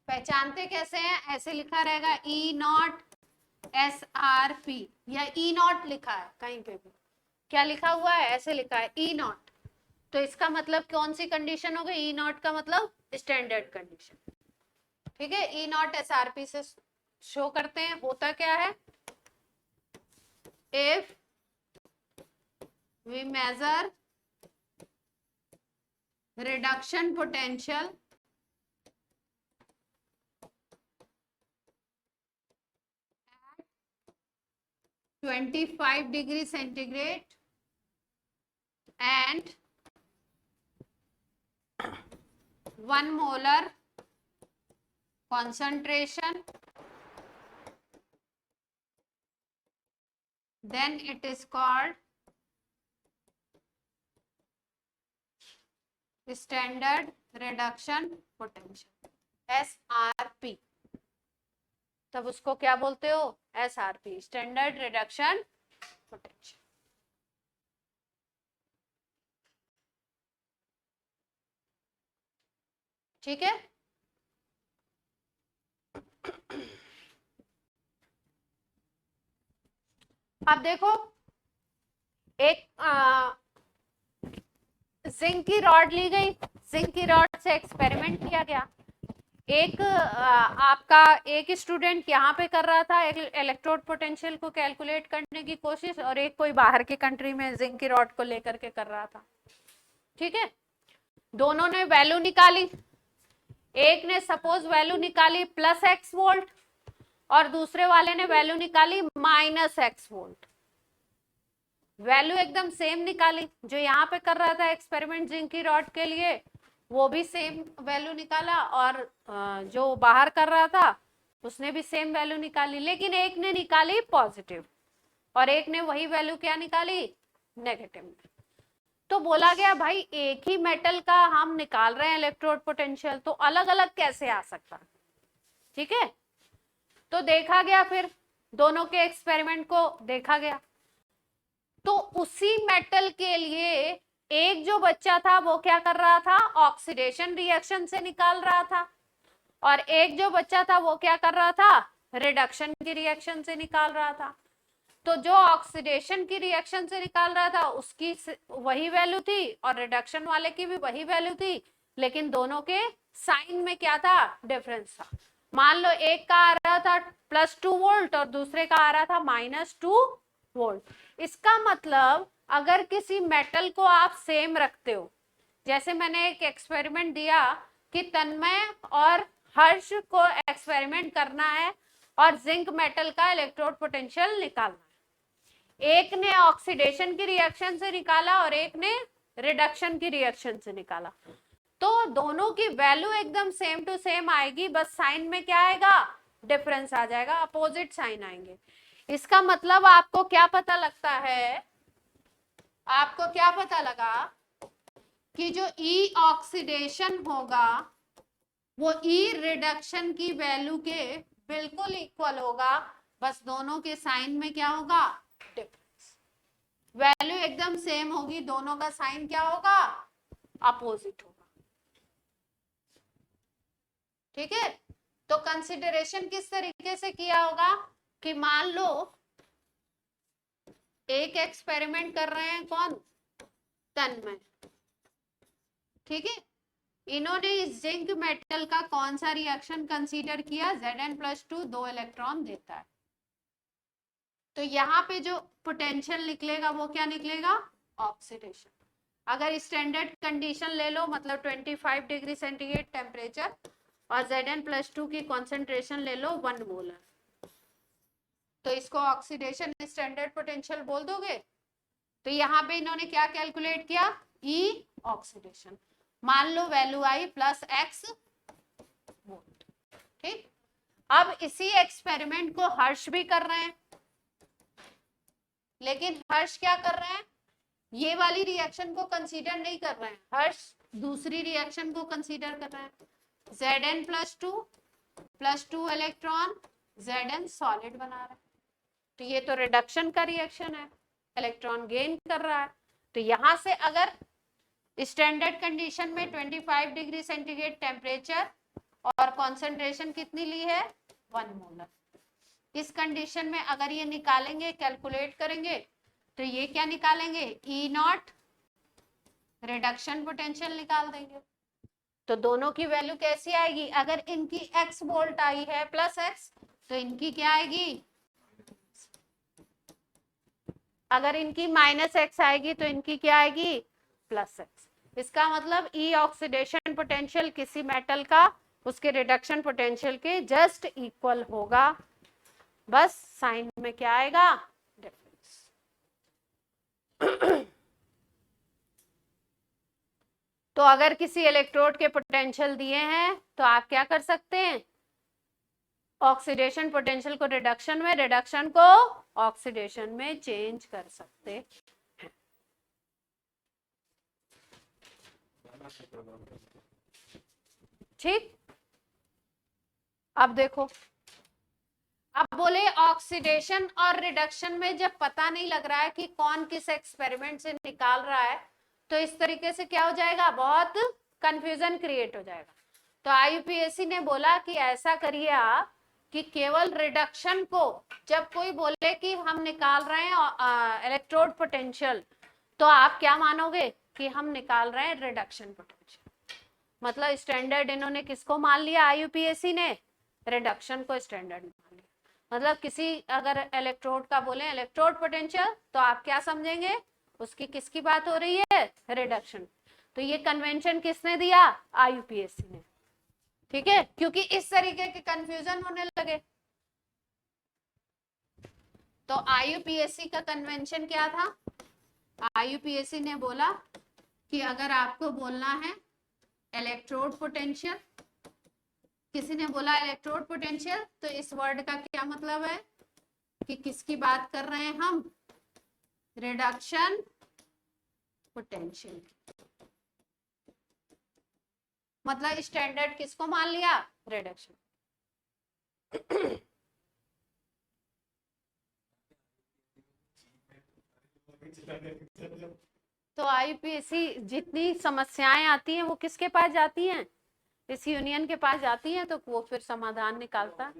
पहचानते कैसे हैं, ऐसे लिखा रहेगा E0 SRP, या E0 लिखा है कहीं पे भी, क्या लिखा हुआ है, ऐसे लिखा है E0, तो इसका मतलब कौन सी कंडीशन हो गई, E0 का मतलब स्टैंडर्ड कंडीशन। ठीक है, E0 SRP से शो करते हैं, होता क्या है, if we measure reduction potential at 25 degree centigrade and 1 molar concentration, then it is called standard reduction potential, SRP। तब उसको क्या बोलते हो, SRP, स्टैंडर्ड रिडक्शन पोटेंशियल। ठीक है, अब देखो, एक जिंक की रॉड ली गई, जिंक की रॉड से एक्सपेरिमेंट किया गया। एक आपका एक स्टूडेंट यहाँ पे कर रहा था इलेक्ट्रोड पोटेंशियल को कैलकुलेट करने की कोशिश, और एक कोई बाहर की कंट्री में जिंक की रॉड को लेकर के कर रहा था। ठीक है, दोनों ने वैल्यू निकाली, एक ने सपोज वैल्यू निकाली +X वोल्ट और दूसरे वाले ने वैल्यू निकाली -X वोल्ट। वैल्यू एकदम सेम निकाली, जो यहाँ पे कर रहा था एक्सपेरिमेंट जिंक की रॉड के लिए वो भी सेम वैल्यू निकाला, और जो बाहर कर रहा था उसने भी सेम वैल्यू निकाली, लेकिन एक ने निकाली पॉजिटिव और एक ने वही वैल्यू क्या निकाली, नेगेटिव। तो बोला गया भाई एक ही मेटल का हम निकाल रहे हैं इलेक्ट्रोड पोटेंशियल, तो अलग अलग कैसे आ सकता है। ठीक है, तो देखा गया, फिर दोनों के एक्सपेरिमेंट को देखा गया, तो उसी मेटल के लिए एक जो बच्चा था वो क्या कर रहा था, ऑक्सीडेशन रिएक्शन से निकाल रहा था, और एक जो बच्चा था वो क्या कर रहा था, रिडक्शन की रिएक्शन से निकाल रहा था। तो जो ऑक्सीडेशन की रिएक्शन से निकाल रहा था उसकी वही वैल्यू थी और रिडक्शन वाले की भी वही वैल्यू थी, लेकिन दोनों के साइन में क्या था, डिफरेंस था। मान लो एक का आ रहा था +2 वोल्ट और दूसरे का आ रहा था -2 वोल्ट। इसका मतलब अगर किसी मेटल को आप सेम रखते हो, जैसे मैंने एक एक्सपेरिमेंट दिया कि तन्मय और हर्ष को एक्सपेरिमेंट करना है और जिंक मेटल का इलेक्ट्रोड पोटेंशियल निकालना है। एक ने ऑक्सीडेशन की रिएक्शन से निकाला और एक ने रिडक्शन की रिएक्शन से निकाला, तो दोनों की वैल्यू एकदम सेम टू सेम आएगी, बस साइन में क्या आएगा, डिफरेंस आ जाएगा, अपोजिट साइन आएंगे। इसका मतलब आपको क्या पता लगता है, आपको क्या पता लगा कि जो ई ऑक्सीडेशन होगा वो ई रिडक्शन की वैल्यू के बिल्कुल इक्वल होगा, बस दोनों के साइन में क्या होगा, डिफरेंस। वैल्यू एकदम सेम होगी, दोनों का साइन क्या होगा, अपोजिट होगा। ठीक है, तो कंसिडरेशन किस तरीके से किया होगा कि मान लो एक एक्सपेरिमेंट कर रहे हैं कौन, तन्मय, ठीक है, इन्होंने इस जिंक मेटल का कौन सा रिएक्शन कंसीडर किया, Zn+2 2 इलेक्ट्रॉन देता है, तो यहाँ पे जो पोटेंशियल निकलेगा वो क्या निकलेगा, ऑक्सीडेशन। अगर स्टैंडर्ड कंडीशन ले लो, मतलब 25 डिग्री सेंटीग्रेड टेम्परेचर और Zn+2 की कॉन्सेंट्रेशन ले लो 1 मोलर, तो इसको ऑक्सीडेशन स्टैंडर्ड पोटेंशियल बोल दोगे। तो यहाँ पे इन्होंने क्या कैलकुलेट किया, ई ऑक्सीडेशन, मान लो वैल्यू आई +X वोल्ट। ठीक, अब इसी एक्सपेरिमेंट को हर्ष भी कर रहे हैं, लेकिन हर्ष क्या कर रहे हैं, ये वाली रिएक्शन को कंसीडर नहीं कर रहे हैं, हर्ष दूसरी रिएक्शन को कंसीडर कर रहे हैं। Zn+2 इलेक्ट्रॉन, Zn सॉलिड बना रहे हैं, तो ये तो रिडक्शन का रिएक्शन है, इलेक्ट्रॉन गेन कर रहा है। तो यहां से अगर स्टैंडर्ड कंडीशन में 25 डिग्री सेंटीग्रेड टेम्परेचर और कॉन्सेंट्रेशन कितनी ली है, 1 मोलर, इस कंडीशन में अगर ये निकालेंगे, कैलकुलेट करेंगे, तो ये क्या निकालेंगे, ई नॉट रिडक्शन पोटेंशियल निकाल देंगे। तो दोनों की वैल्यू कैसी आएगी, अगर इनकी x वोल्ट आई है +x, तो इनकी क्या आएगी, अगर इनकी -x आएगी तो इनकी क्या आएगी, +x। इसका मतलब ई ऑक्सीडेशन पोटेंशियल किसी मेटल का उसके रिडक्शन पोटेंशियल के जस्ट इक्वल होगा, बस साइन में क्या आएगा, डिफरेंस। तो अगर किसी इलेक्ट्रोड के पोटेंशियल दिए हैं तो आप क्या कर सकते हैं, ऑक्सीडेशन पोटेंशियल को रिडक्शन में, रिडक्शन को ऑक्सीडेशन में चेंज कर सकते हैं। ठीक, अब देखो, अब बोले ऑक्सीडेशन और रिडक्शन में जब पता नहीं लग रहा है कि कौन किस एक्सपेरिमेंट से निकाल रहा है, तो इस तरीके से क्या हो जाएगा, बहुत कंफ्यूजन क्रिएट हो जाएगा। तो आईयूपीएसी ने बोला कि ऐसा करिए आप कि केवल रिडक्शन को, जब कोई बोले कि हम निकाल रहे हैं इलेक्ट्रोड पोटेंशियल, तो आप क्या मानोगे कि हम निकाल रहे हैं रिडक्शन पोटेंशियल। मतलब स्टैंडर्ड इन्होंने किसको मान लिया, आईयूपीएसी ने रिडक्शन को स्टैंडर्ड मान लिया। मतलब किसी अगर इलेक्ट्रोड का बोले इलेक्ट्रोड पोटेंशियल, तो आप क्या समझेंगे, उसकी किसकी बात हो रही है, रिडक्शन। तो ये कन्वेंशन किसने दिया, आईयूपीएसी ने। ठीक है, क्योंकि इस तरीके के कंफ्यूजन होने लगे। तो आईयूपीएसी का कन्वेंशन क्या था, आईयूपीएसी ने बोला कि अगर आपको बोलना है इलेक्ट्रोड पोटेंशियल, किसी ने बोला इलेक्ट्रोड पोटेंशियल, तो इस वर्ड का क्या मतलब है कि किसकी बात कर रहे हैं हम, रिडक्शन पोटेंशियल। मतलब स्टैंडर्ड किसको मान लिया, रिडक्शन। तो आईपीएससी जितनी समस्याएं आती हैं वो किसके पास जाती हैं? इस यूनियन के पास जाती हैं, तो वो फिर समाधान निकालता है।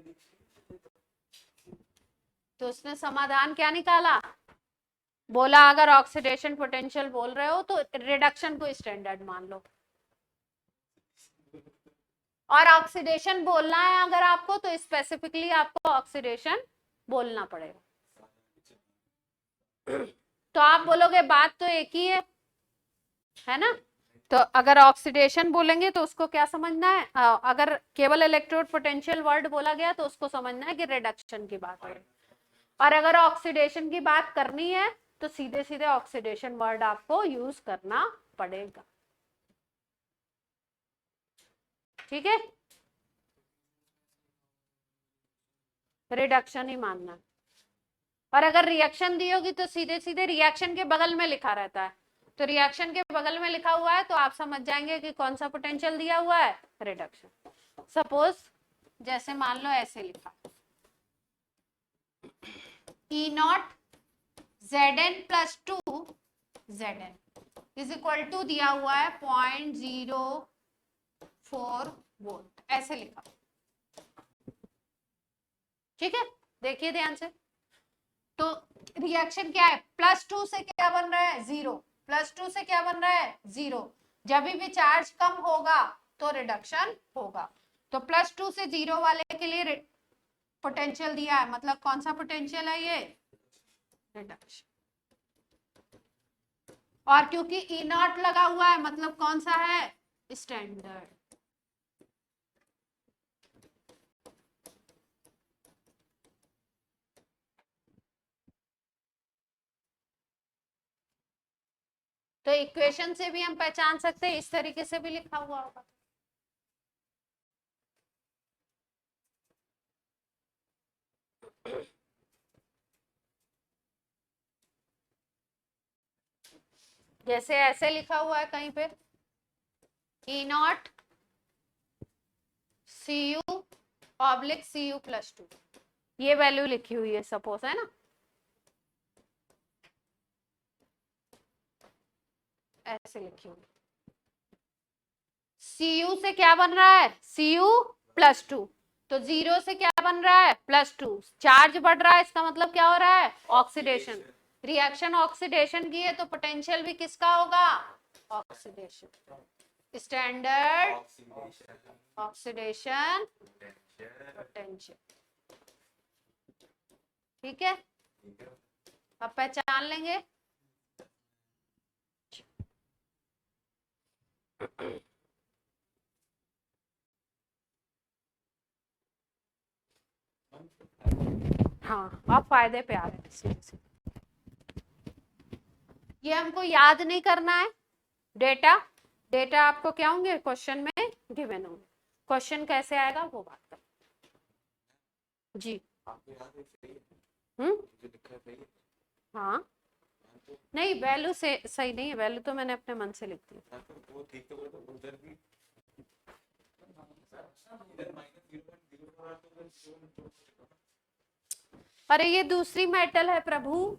तो उसने समाधान क्या निकाला? बोला अगर ऑक्सीडेशन पोटेंशियल बोल रहे हो तो रिडक्शन को स्टैंडर्ड मान लो, और ऑक्सीडेशन बोलना है अगर आपको तो स्पेसिफिकली आपको ऑक्सीडेशन बोलना पड़ेगा। तो आप बोलोगे बात तो एक ही है ना? तो अगर ऑक्सीडेशन बोलेंगे तो उसको क्या समझना है? अगर केवल इलेक्ट्रोड पोटेंशियल वर्ड बोला गया तो उसको समझना है कि रिडक्शन की बात है, और अगर ऑक्सीडेशन की बात करनी है तो सीधे सीधे ऑक्सीडेशन वर्ड आपको यूज करना पड़ेगा। ठीक है, रिडक्शन ही मानना है। और अगर रिएक्शन दी होगी तो सीधे सीधे रिएक्शन के बगल में लिखा रहता है, तो रिएक्शन के बगल में लिखा हुआ है तो आप समझ जाएंगे कि कौन सा पोटेंशियल दिया हुआ है, रिडक्शन। सपोज जैसे मान लो ऐसे लिखा, E naught Zn plus 2 Zn is equal to दिया हुआ है 0.04 वोल्ट, ऐसे लिखा। ठीक है, देखिए ध्यान से। तो रिएक्शन क्या है? प्लस 2 से क्या बन रहा है? 0। प्लस 2 से क्या बन रहा है? 0। जब भी चार्ज कम होगा तो रिडक्शन होगा। तो प्लस 2 से 0 वाले के लिए पोटेंशियल दिया है, मतलब कौन सा पोटेंशियल है ये? रिडक्शन। और क्योंकि ई नॉट लगा हुआ है मतलब कौन सा है? स्टैंडर्ड। तो इक्वेशन से भी हम पहचान सकते हैं, इस तरीके से भी लिखा हुआ होगा। जैसे ऐसे लिखा हुआ है कहीं पे, E naught C U oblique C U plus 2, ये वैल्यू लिखी हुई है सपोज, है ना? ऐसे लिखी हुई। सी यू से क्या बन रहा है? सी यू प्लस 2। तो 0 से क्या बन रहा है? प्लस 2। चार्ज बढ़ रहा है, इसका मतलब क्या हो रहा है? ऑक्सीडेशन। रिएक्शन ऑक्सीडेशन की है तो पोटेंशियल भी किसका होगा? ऑक्सीडेशन। Standard oxidation potential. ठीक है, अब पहचान लेंगे। हाँ, अब फायदे पे आ रहे हैं। ये हमको याद नहीं करना है। डेटा डेटा आपको क्या होंगे? क्वेश्चन में गिवन होंगे। क्वेश्चन कैसे आएगा वो बात कर जी। हाँ, नहीं वैल्यू से सही नहीं है, वैल्यू तो मैंने अपने मन से लिख दी। अरे ये दूसरी मेटल है प्रभु,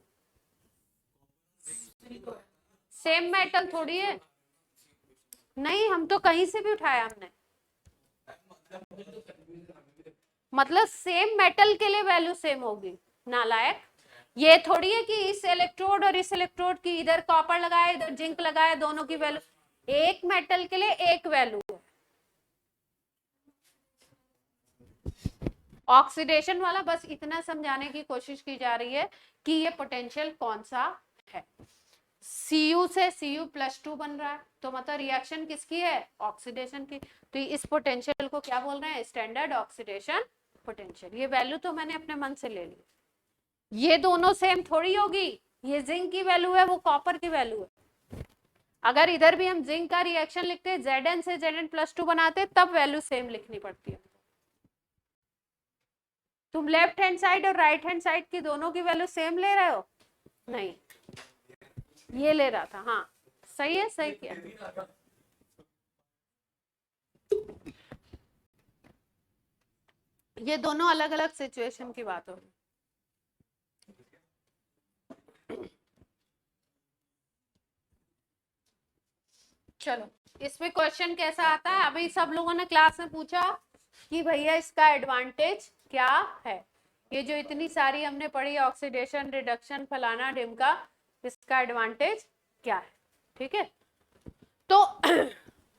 सेम मेटल थोड़ी है। नहीं, हम तो कहीं से भी उठाया हमने, मतलब सेम मेटल के लिए वैल्यू सेम होगी नालायक। ये थोड़ी है कि इस इलेक्ट्रोड और इस इलेक्ट्रोड की इधर कॉपर लगाए इधर जिंक लगाए, दोनों की वैल्यू एक मेटल के लिए एक वैल्यू है। ऑक्सीडेशन वाला बस इतना समझाने की कोशिश की जा रही है कि ये पोटेंशियल कौन सा है। Cu से Cu प्लस 2 बन रहा है तो मतलब रिएक्शन किसकी है? ऑक्सीडेशन की। तो इस पोटेंशियल को क्या बोल रहे हैं? Standard oxidation potential. ये वैल्यू तो मैंने अपने मन से ले ली। ये दोनों सेम थोड़ी होगी, ये जिंक की वैल्यू है, वो कॉपर की वैल्यू है। अगर इधर भी हम जिंक का रिएक्शन लिखते Zn से Zn प्लस 2 बनाते तब वैल्यू सेम लिखनी पड़ती है। तुम लेफ्ट हैंड साइड और राइट हैंड साइड की दोनों की वैल्यू सेम ले रहे हो? नहीं, ये ले रहा था। हाँ सही है, सही किया। ये दोनों अलग अलग सिचुएशन की बात हो रही। चलो इसमें क्वेश्चन कैसा आता है, अभी सब लोगों ने क्लास में पूछा कि भैया इसका एडवांटेज क्या है, ये जो इतनी सारी हमने पढ़ी ऑक्सीडेशन रिडक्शन फलाना ढिमका, इसका एडवांटेज क्या है, ठीक है। तो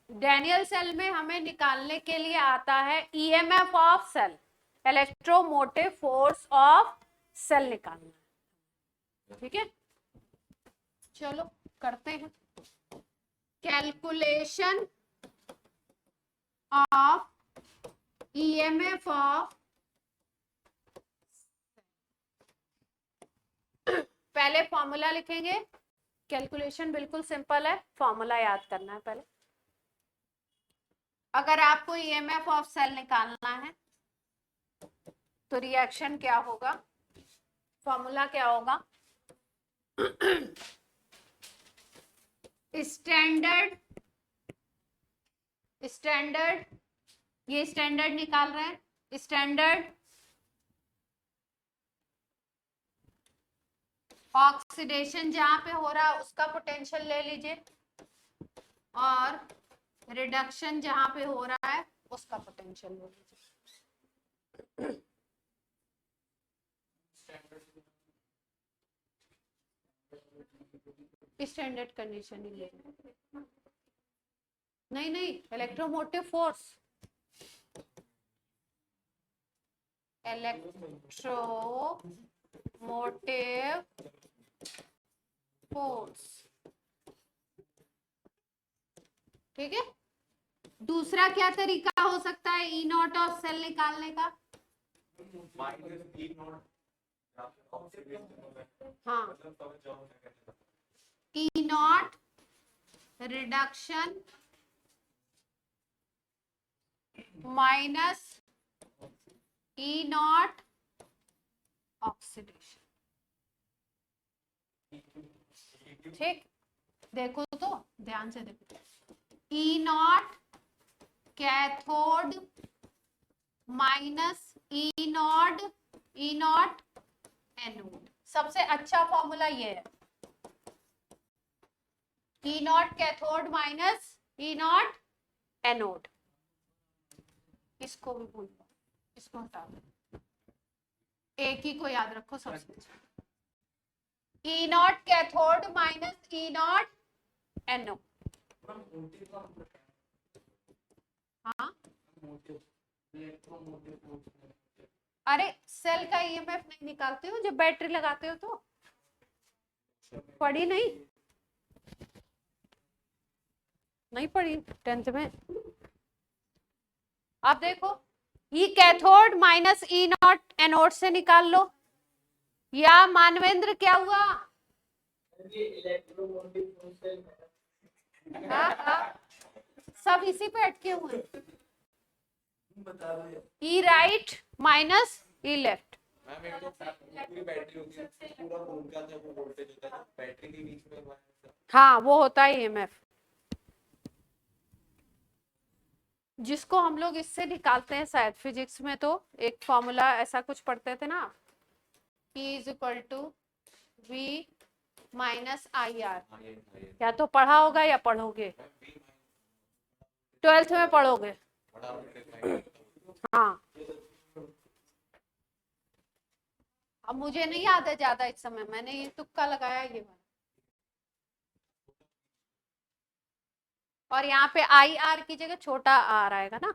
डैनियल सेल में हमें निकालने के लिए आता है EMF of cell, electromotive force of cell निकालना है, ठीक है। चलो करते हैं कैलकुलेशन ऑफ ईएमएफ ऑफ, पहले फॉर्मूला लिखेंगे, कैलकुलेशन बिल्कुल सिंपल है, फॉर्मूला याद करना है पहले। अगर आपको ईएमएफ ऑफ सेल निकालना है तो रिएक्शन क्या होगा, फॉर्मूला क्या होगा, स्टैंडर्ड ये स्टैंडर्ड निकाल रहे हैं, स्टैंडर्ड ऑक्सीडेशन जहां पे हो रहा है उसका पोटेंशियल ले लीजिए, और रिडक्शन जहां पे हो रहा है उसका पोटेंशियल ले लीजिए। स्टैंडर्ड कंडीशन ही ले, नहीं इलेक्ट्रोमोटिव फोर्स, इलेक्ट्रोमोटिव फोर्स, ठीक है। दूसरा क्या तरीका हो सकता है ई नॉट ऑफ सेल निकालने का, हाँ E naught reduction minus E naught oxidation, ठीक। देखो तो ध्यान से देखो, E naught cathode minus E naught anode, सबसे अच्छा फॉर्मूला ये है, E naught cathode minus E naught anode, इसको भी भूल दो, इसको हटा दो, एक ही को याद रखो सबसे अच्छा, E naught cathode minus E naught anode, हाँ अरे सेल का ईएमएफ नहीं निकालते हो जब बैटरी लगाते हो, तो पढ़ी नहीं पढ़ी 10th में। अब देखो ई cathode minus E naught anode से निकाल लो, या मानवेंद्र क्या हुआ, सब इसी पे अटके हुए, ई राइट माइनस ई लेफ्ट, हाँ वो होता है ईएमएफ, जिसको हम लोग इससे निकालते हैं शायद फिजिक्स में, तो एक फॉर्मूला ऐसा कुछ पढ़ते थे ना, E is equal to V minus IR, या तो पढ़ा होगा या पढ़ोगे, 12th में पढ़ोगे, हाँ अब मुझे नहीं याद है ज्यादा इस समय, मैंने ये तुक्का लगाया ये वाला, और यहाँ पे IR की जगह छोटा R आएगा ना,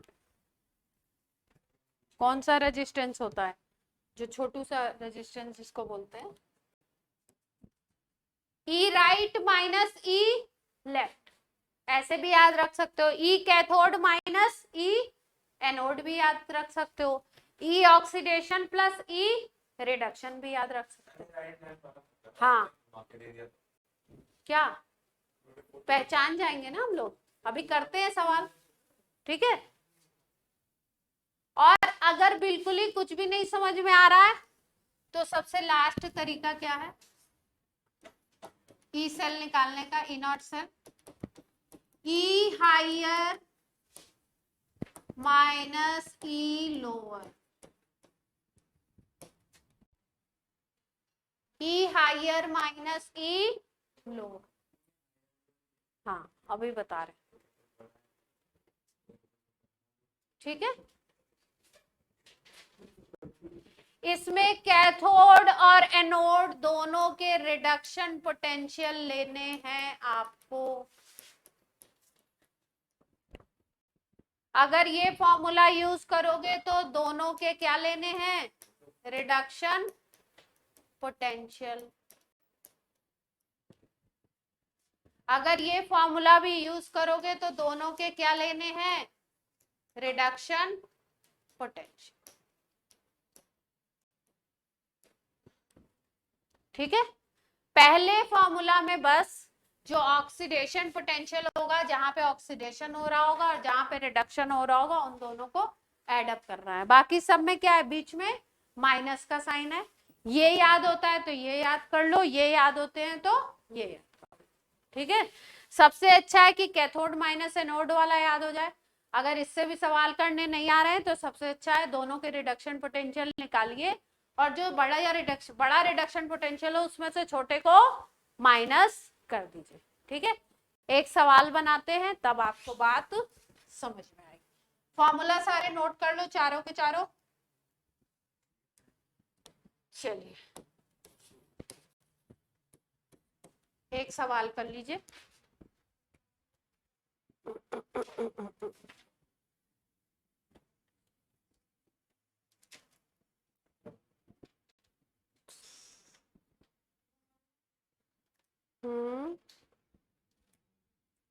कौन सा रेजिस्टेंस होता है जो छोटू सा रेजिस्टेंस जिसको बोलते हैं, ई राइट माइनस ई लेफ्ट, ऐसे भी याद रख सकते हो, ई कैथोड माइनस ई एनोड भी याद रख सकते हो, ई ऑक्सीडेशन प्लस ई रिडक्शन भी याद रख सकते हो, हाँ क्या पहचान जाएंगे ना हम लोग, अभी करते हैं सवाल, ठीक है। और अगर बिल्कुल ही कुछ भी नहीं समझ में आ रहा है तो सबसे लास्ट तरीका क्या है, ई सेल निकालने का, E naught cell, E higher minus E lower, E higher minus E lower, हाँ अभी बता रहे, ठीक है, इसमें कैथोड और एनोड दोनों के रिडक्शन पोटेंशियल लेने हैं आपको। अगर ये फॉर्मूला यूज करोगे तो दोनों के क्या लेने हैं, रिडक्शन पोटेंशियल। अगर ये फॉर्मूला भी यूज करोगे तो दोनों के क्या लेने हैं, रिडक्शन पोटेंशियल। ठीक है, पहले फॉर्मूला में बस जो ऑक्सीडेशन पोटेंशियल होगा, जहां पे ऑक्सीडेशन हो रहा होगा और जहां पे रिडक्शन हो रहा होगा, उन दोनों को ऐड अप कर रहा है। बाकी सब में क्या है, बीच में माइनस का साइन है। ये याद होता है तो ये याद कर लो, ये याद होते हैं तो ये याद कर लो। ठीक है, सबसे अच्छा है कि कैथोड माइनस एनोड वाला याद हो जाए। अगर इससे भी सवाल करने नहीं आ रहे हैं तो सबसे अच्छा है दोनों के रिडक्शन पोटेंशियल निकालिए, और जो बड़ा रिडक्शन पोटेंशियल हो उसमें से छोटे को माइनस कर दीजिए। ठीक है, एक सवाल बनाते हैं तब आपको बात समझ में आएगी। फॉर्मूला सारे नोट कर लो, चारों के चारों। चलिए एक सवाल कर लीजिए।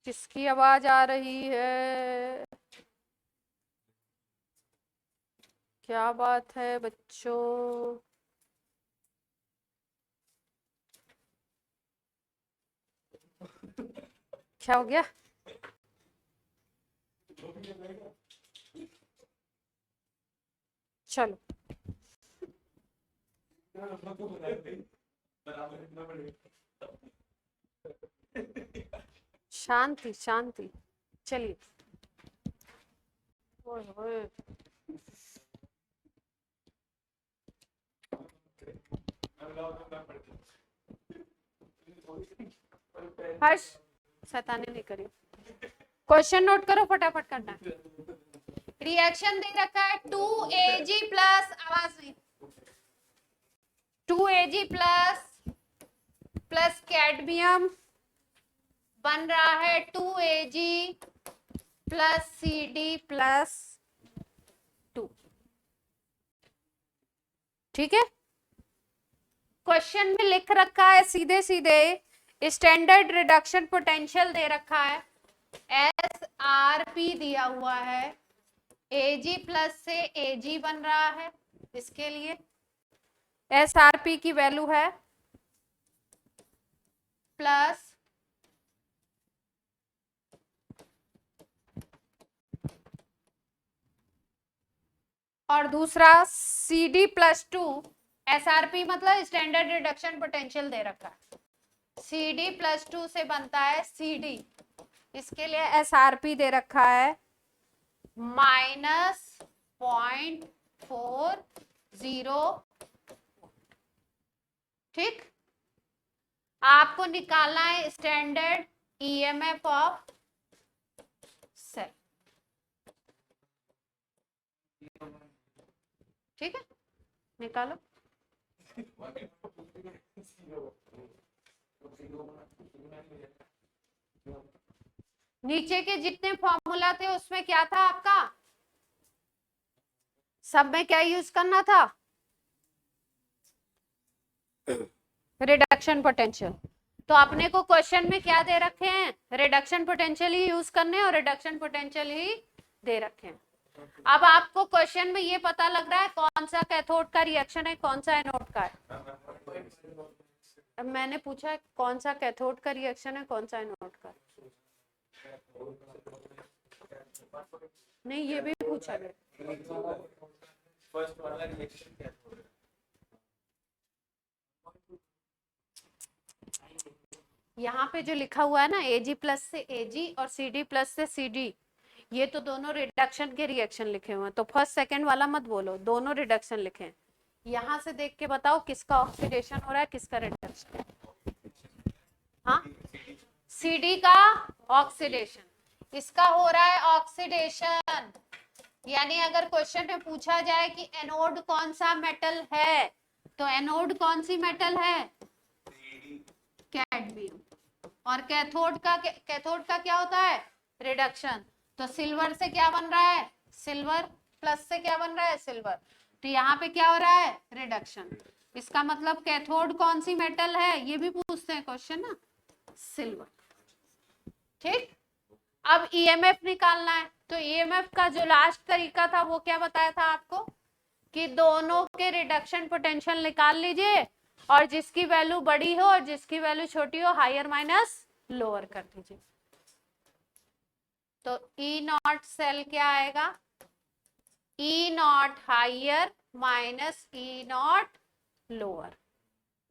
किसकी आवाज आ रही है, क्या बात है बच्चों? क्या हो गया? चलो शांति शांति, चलिए। ओए ओए, हर्ष शैतानी नहीं करिए। क्वेश्चन नोट करो, फटाफट करना है। रिएक्शन दे रखा है 2Ag प्लस, आवाज नहीं, 2Ag प्लस कैडमियम बन रहा है 2Ag प्लस Cd प्लस 2। ठीक है, क्वेश्चन में लिख रखा है सीधे सीधे स्टैंडर्ड रिडक्शन पोटेंशियल दे रखा है, SRP दिया हुआ है, Ag प्लस से Ag बन रहा है। इसके लिए SRP की वैल्यू है प्लस और दूसरा Cd प्लस 2, SRP मतलब स्टैंडर्ड रिडक्शन पोटेंशियल दे रखा है, Cd प्लस 2 से बनता है Cd। इसके लिए SRP दे रखा है -0.40। ठीक, आपको निकालना है स्टैंडर्ड EMF ऑफ सेल। ठीक है, निकालो। नीचे के जितने फॉर्मूला थे उसमें क्या था आपका, सब में क्या यूज करना था, रिडक्शन पोटेंशियल। तो अपने को क्वेश्चन में क्या दे रखे हैं, रिडक्शन पोटेंशियल ही यूज करने और रिडक्शन पोटेंशियल ही दे रखे हैं। अब आपको क्वेश्चन में ये पता लग रहा है कौन सा कैथोड का रिएक्शन है, कौन सा एनोड का है। अब मैंने पूछा कौन सा कैथोड का रिएक्शन है, कौन सा एनोड का। नहीं, ये भी पूछा गया। यहाँ पे जो लिखा हुआ है ना, Ag प्लस से Ag और Cd प्लस से Cd, ये तो दोनों रिडक्शन के रिएक्शन लिखे हुए हैं, तो फर्स्ट सेकंड वाला मत बोलो, दोनों रिडक्शन लिखे हैं। यहाँ से देख के बताओ किसका ऑक्सीडेशन हो रहा है, किसका रिडक्शन। हाँ, Cd का ऑक्सीडेशन, इसका हो रहा है ऑक्सीडेशन, यानी अगर क्वेश्चन में पूछा जाए कि एनोड कौन सा मेटल है, तो एनोड कौन सी मेटल है? कैडमियम। और कैथोड का क्या होता है? रिडक्शन। तो सिल्वर से क्या बन रहा है? सिल्वर। प्लस से क्या बन रहा है? सिल्वर। तो यहाँ पे क्या हो रहा है? रिडक्शन। इसका मतलब कैथोड कौन सी मेटल है, ये भी पूछते हैं क्वेश्चन ना, सिल्वर। ठीक। अब ईएमएफ निकालना है, तो ईएमएफ का जो लास्ट तरीका था वो क्या बताया था आपको, कि दोनों के रिडक्शन पोटेंशियल निकाल लीजिए और जिसकी वैल्यू बड़ी हो और जिसकी वैल्यू छोटी हो हायर माइनस लोअर कर दीजिए। तो ई नॉट सेल क्या आएगा? E naught higher minus E naught lower.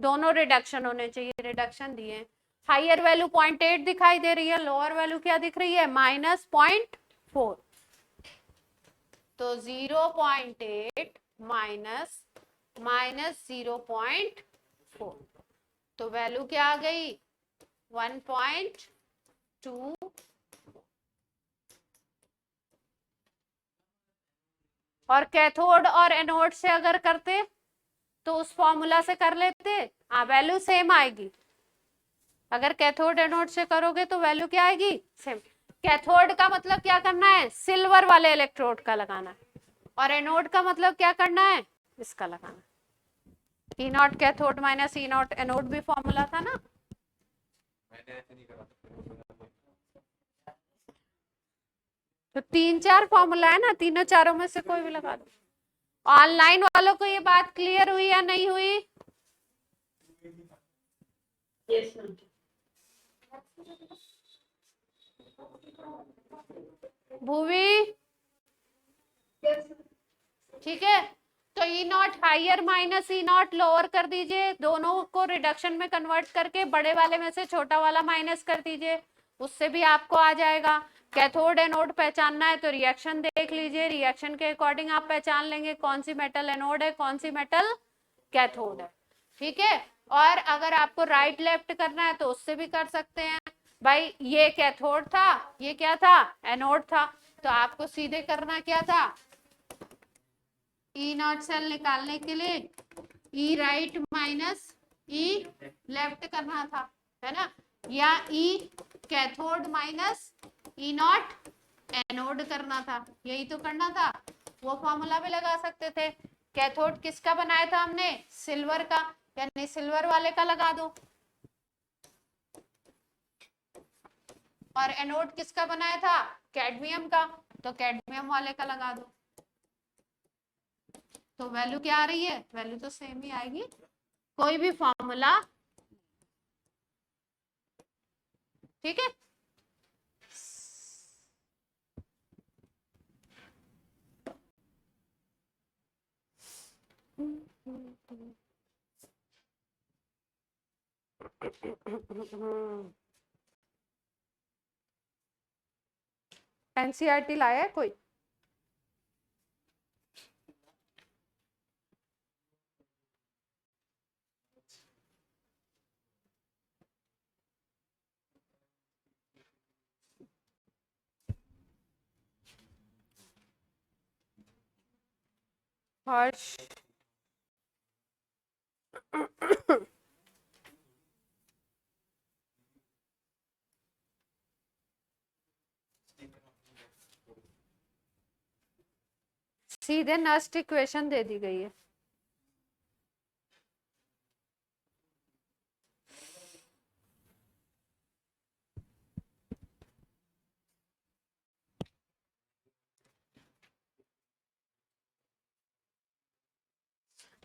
दोनों रिडक्शन होने चाहिए, रिडक्शन दिए। हायर वैल्यू 0.8 दिखाई दे रही है, लोअर वैल्यू क्या दिख रही है? -0.4। तो 0.8 माइनस -0.4, तो वैल्यू क्या आ गई? 1.2। और कैथोड और एनोड से अगर करते तो उस फॉर्मूला से कर लेते, हाँ वैल्यू सेम आएगी। अगर कैथोड एनोड से करोगे तो वैल्यू क्या आएगी? सेम। कैथोड का मतलब क्या करना है? सिल्वर वाले इलेक्ट्रोड का लगाना है। और एनोड का मतलब क्या करना है? इसका लगाना है। E naught cathode minus E naught anode भी फॉर्मूला था ना। तो 3-4 फॉर्मूला है ना, तीनों चारों में से कोई भी लगा दो। ऑनलाइन वालों को ये बात क्लियर हुई या नहीं हुई? Yes, ma'am. भूवी Yes. ठीक है। तो E naught higher minus E naught lower कर दीजिए, दोनों को रिडक्शन में कन्वर्ट करके बड़े वाले में से छोटा वाला माइनस कर दीजिए, उससे भी आपको आ जाएगा। कैथोड एनोड पहचानना है तो रिएक्शन देख लीजिए, रिएक्शन के अकॉर्डिंग आप पहचान लेंगे कौन सी मेटल एनोड है, कौन सी मेटल कैथोड है। ठीक है। और अगर आपको राइट लेफ्ट करना है तो उससे भी कर सकते हैं। भाई ये कैथोड था, ये क्या था? एनोड था। तो आपको सीधे करना क्या था? ई नॉट सेल निकालने के लिए ई राइट माइनस ई लेफ्ट करना था, है ना, या ई cathode minus E naught anode करना था, यही तो करना था। वो फॉर्मूला भी लगा सकते थे। कैथोड किसका बनाया था हमने? सिल्वर का, यानी सिल्वर वाले का लगा दो। और एनोड किसका बनाया था? कैडमियम का, तो कैडमियम वाले का लगा दो। तो वैल्यू क्या आ रही है? वैल्यू तो सेम ही आएगी, कोई भी फॉर्मूला। ठीक है। एनसीईआरटी लाया है कोई? हर्ष सीधे नस्ट इक्वेशन दे दी गई है।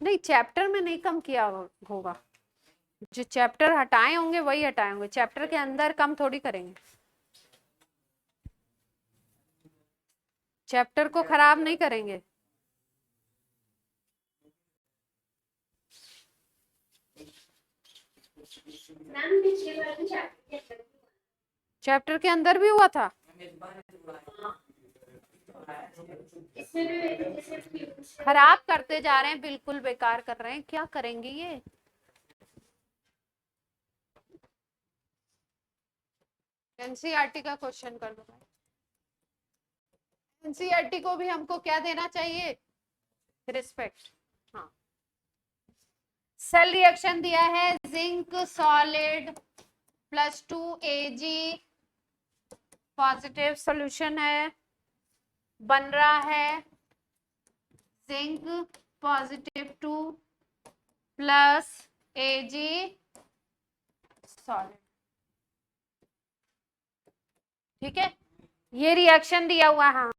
नहीं, चैप्टर में नहीं कम किया होगा, जो चैप्टर हटाए होंगे वही हटाए होंगे, चैप्टर के अंदर कम थोड़ी करेंगे। चैप्टर को खराब नहीं करेंगे। मैम पिछली बार भी चैप्टर के अंदर भी हुआ था। इसमें भी जैसे खराब करते जा रहे हैं, बिल्कुल बेकार कर रहे हैं, क्या करेंगे ये? एनसीईआरटी का क्वेश्चन कर दो। एनसीईआरटी को भी हमको क्या देना चाहिए, रिस्पेक्ट। हाँ, सेल रिएक्शन दिया है, zinc solid +2 Ag positive solution है, बन रहा है जिंक +2 Ag सॉलिड। ठीक है, ये रिएक्शन दिया हुआ है। हाँ,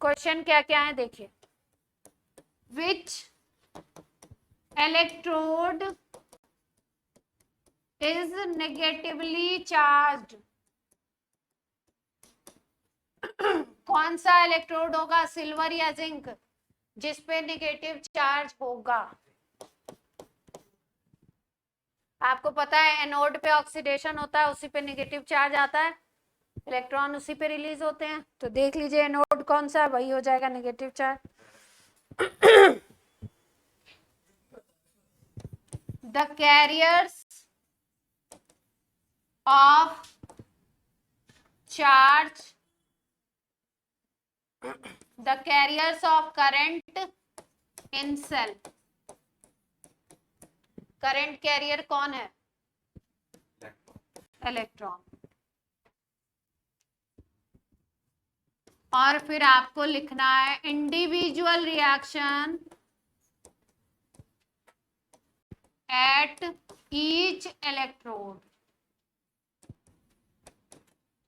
क्वेश्चन क्या क्या है देखिए, विच इलेक्ट्रोड इज नेगेटिवली चार्ज्ड, कौन सा इलेक्ट्रोड होगा, सिल्वर या जिंक, जिसपे नेगेटिव चार्ज होगा। आपको पता है एनोड पे ऑक्सीडेशन होता है, उसी पे नेगेटिव चार्ज आता है, इलेक्ट्रॉन उसी पे रिलीज होते हैं। तो देख लीजिए एनोड कौन सा है, वही हो जाएगा negative charge. The carriers of charge, the carriers of current in cell, current carrier कौन है, इलेक्ट्रॉन। और फिर आपको लिखना है individual reaction at each electrode,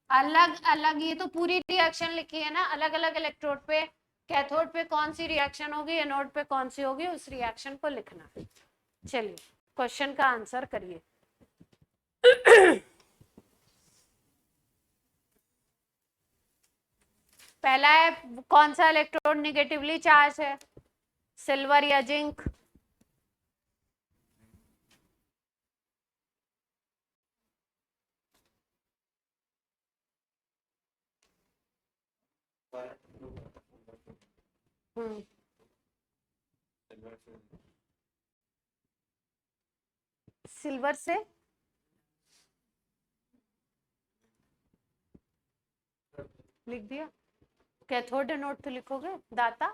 अलग अलग, ये तो पूरी रिएक्शन लिखी है ना, अलग अलग इलेक्ट्रोड पे, कैथोड पे कौन सी रिएक्शन होगी, एनोड पे कौन सी होगी, उस रिएक्शन को लिखना। चलिए क्वेश्चन का आंसर करिए। पहला है कौन सा इलेक्ट्रोड नेगेटिवली चार्ज है, सिल्वर या जिंक। सिल्वर से लिख दिया, कैथोड एनोड तो लिखोगे दाता,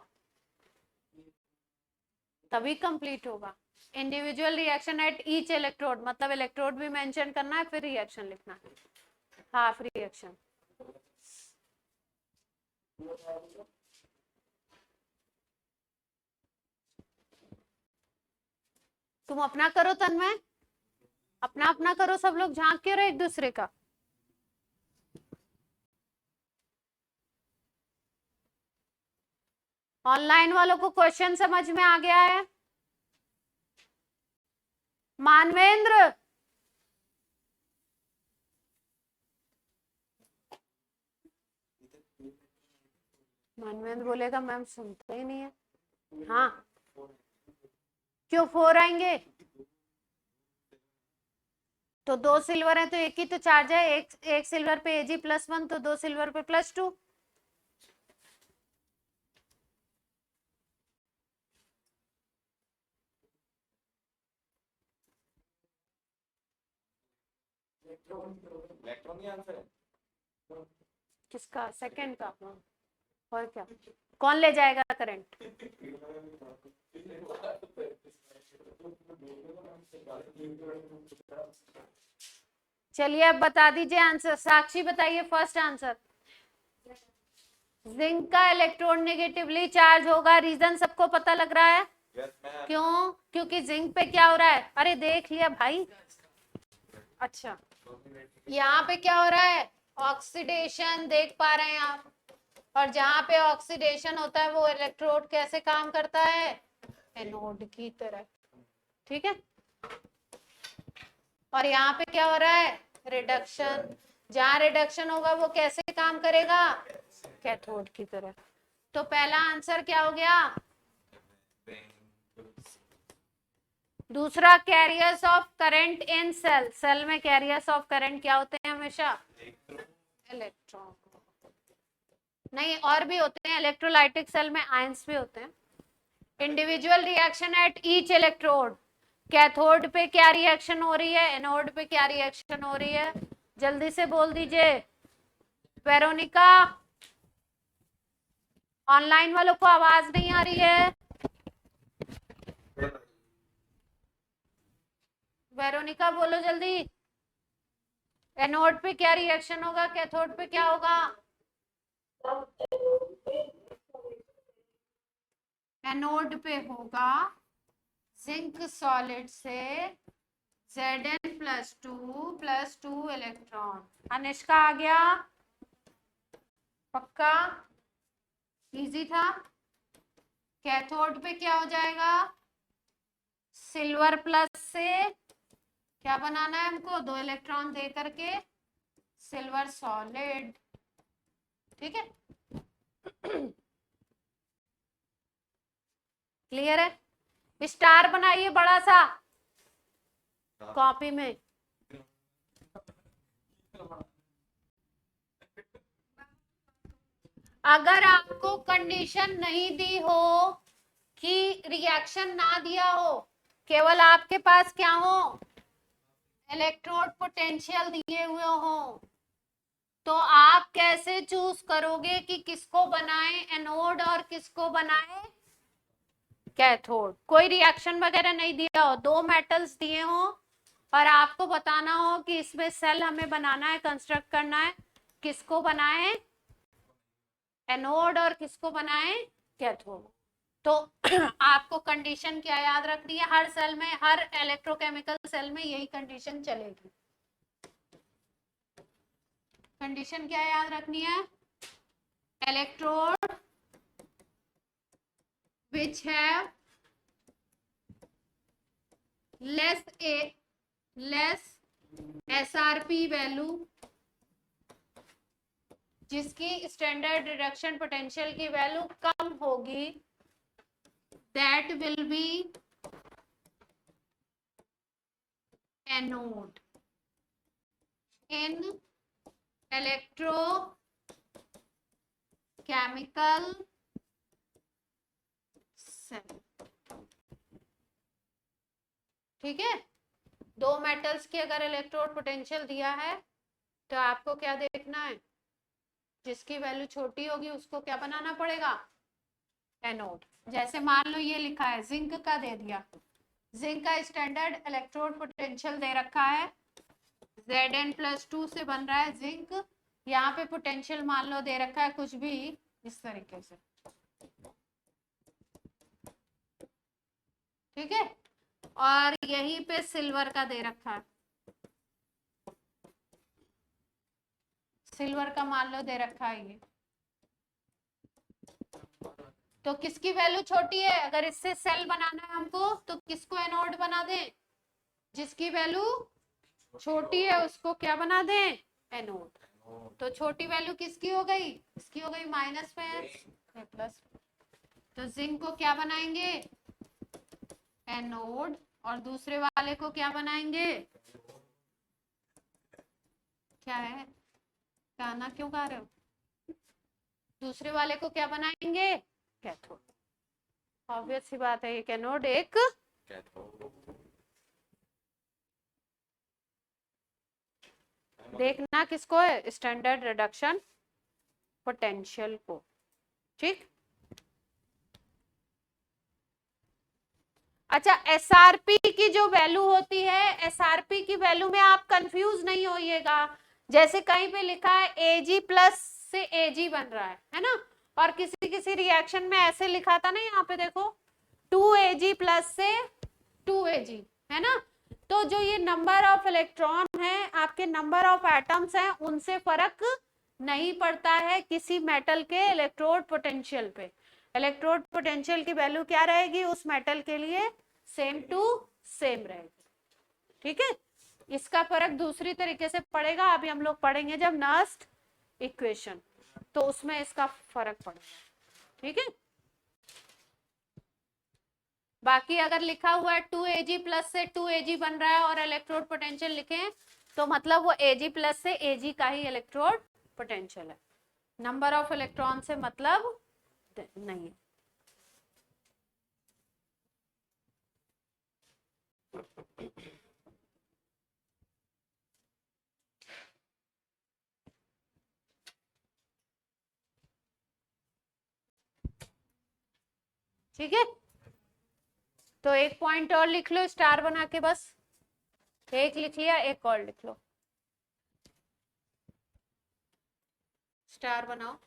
तभी कंप्लीट होगा। Individual reaction at each electrode, मतलब इलेक्ट्रोड भी मेंशन करना है, फिर रिएक्शन लिखना है, हाफ रिएक्शन। तुम अपना करो तन्मय, अपना अपना करो, सब लोग झांक के रहो एक दूसरे का। ऑनलाइन वालों को क्वेश्चन समझ में आ गया है, मानवेंद्र? मानवेंद्र बोलेगा मैम सुनते ही नहीं है। हाँ, क्यों 4 आएंगे, तो 2 सिल्वर है तो एक ही तो चार्ज है, एक सिल्वर पे Ag+1, तो 2 सिल्वर पे +2। इलेक्ट्रॉन ही आंसर है किसका, सेकंड का। और क्या, कौन ले जाएगा करंट? चलिए अब बता दीजिए आंसर, साक्षी बताइए फर्स्ट आंसर। जिंक का इलेक्ट्रोड नेगेटिवली चार्ज होगा, रीजन सबको पता लग रहा है। क्यों? क्योंकि जिंक पे क्या हो रहा है, अरे देख लिया भाई। अच्छा, यहाँ पे क्या हो रहा है, ऑक्सीडेशन देख पा रहे हैं आप, और जहां पे ऑक्सीडेशन होता है वो इलेक्ट्रोड कैसे काम करता है, एनोड की तरह। ठीक है, और यहाँ पे क्या हो रहा है, रिडक्शन, जहां रिडक्शन होगा वो कैसे काम करेगा, कैथोड की तरह। तो पहला आंसर क्या हो गया। दूसरा, carriers of current in cell, cell में कैरियर्स ऑफ करंट क्या होते हैं हमेशा, इलेक्ट्रॉन। नहीं, और भी होते हैं, इलेक्ट्रोलाइटिक सेल में आयंस भी होते हैं। Individual reaction at each electrode, cathode पे क्या रिएक्शन हो रही है, एनोड पे क्या रिएक्शन हो रही है, जल्दी से बोल दीजिए। वेरोनिका, ऑनलाइन वालों को आवाज नहीं आ रही है? वेरोनिका बोलो जल्दी। एनोड पे क्या रिएक्शन होगा, कैथोड पे क्या होगा? एनोड पे होगा जिंक सॉलिड से Zn+2 इलेक्ट्रॉन। अनिष्का आ गया? पक्का? इजी था। कैथोड पे क्या हो जाएगा? सिल्वर प्लस से क्या बनाना है हमको? 2 इलेक्ट्रॉन दे करके सिल्वर सॉलिड। ठीक है, क्लियर है? स्टार बनाइए बड़ा सा कॉपी में। अगर आपको कंडीशन नहीं दी हो कि रिएक्शन ना दिया हो, केवल आपके पास क्या हो, इलेक्ट्रोड पोटेंशियल दिए हुए हो, तो आप कैसे चूज करोगे कि किसको बनाएं एनोड और किसको बनाएं कैथोड? कोई रिएक्शन वगैरह नहीं दिया हो, 2 मेटल्स दिए हो और आपको बताना हो कि इसमें सेल हमें बनाना है, कंस्ट्रक्ट करना है, किसको बनाएं एनोड और किसको बनाएं कैथोड। तो आपको कंडीशन क्या याद रखनी है? हर सेल में, हर इलेक्ट्रोकेमिकल सेल में यही कंडीशन चलेगी। कंडीशन क्या याद रखनी है? Electrode which have less SRP value, जिसकी स्टैंडर्ड रिडक्शन पोटेंशियल की वैल्यू कम होगी, that will be anode in electrochemical cell। ठीक है, 2 मेटल्स की अगर इलेक्ट्रोड पोटेंशियल दिया है तो आपको क्या देखना है? जिसकी वैल्यू छोटी होगी उसको क्या बनाना पड़ेगा? एनोड। जैसे मान लो ये लिखा है, जिंक का दे दिया, जिंक का स्टैंडर्ड इलेक्ट्रोड पोटेंशियल दे रखा है, Zn+2 से बन रहा है जिंक। यहाँ पे पोटेंशियल मान लो दे रखा है कुछ भी इस तरीके से। ठीक है, और यहीं पे सिल्वर का दे रखा है, सिल्वर का मान लो दे रखा है ये। तो किसकी वैल्यू छोटी है? अगर इससे सेल बनाना है हमको तो किसको एनोड बना दें? जिसकी वैल्यू छोटी है उसको क्या बना दें? एनोड। तो छोटी वैल्यू किसकी हो गई? इसकी हो गई माइनस में प्लस। तो जिंक को क्या बनाएंगे? एनोड। और दूसरे वाले को क्या बनाएंगे? क्या है, गाना क्यों गा रहे हो? दूसरे वाले को क्या बनाएंगे? कैथोड। ऑब्वियस सी बात है, एक एनोड एक कैथोड। देखना किसको है? स्टैंडर्ड रिडक्शन पोटेंशियल को। ठीक, अच्छा, एसआरपी की जो वैल्यू होती है, एसआरपी की वैल्यू में आप कंफ्यूज नहीं होइएगा। जैसे कहीं पे लिखा है एजी प्लस से एजी बन रहा है ना, और किसी किसी रिएक्शन में ऐसे लिखा था ना, यहाँ पे देखो 2Ag प्लस से 2Ag है ना। तो जो ये नंबर ऑफ इलेक्ट्रॉन है, आपके नंबर ऑफ एटम्स हैं, उनसे फर्क नहीं पड़ता है किसी मेटल के इलेक्ट्रोड पोटेंशियल पे। इलेक्ट्रोड पोटेंशियल की वैल्यू क्या रहेगी उस मेटल के लिए? सेम टू सेम रहेगी। ठीक है, इसका फर्क दूसरी तरीके से पड़ेगा, अभी हम लोग पढ़ेंगे जब नर्स्ट इक्वेशन, तो उसमें इसका फर्क पड़ेगा। ठीक है, बाकी अगर लिखा हुआ है 2Ag प्लस से 2Ag बन रहा है और इलेक्ट्रोड पोटेंशियल लिखे हैं, तो मतलब वो Ag प्लस से Ag का ही इलेक्ट्रोड पोटेंशियल है, नंबर ऑफ इलेक्ट्रॉन से मतलब नहीं। ठीक है, तो एक पॉइंट और लिख लो स्टार बना के, बस एक लिख लिया, एक और लिख लो, स्टार बनाओ।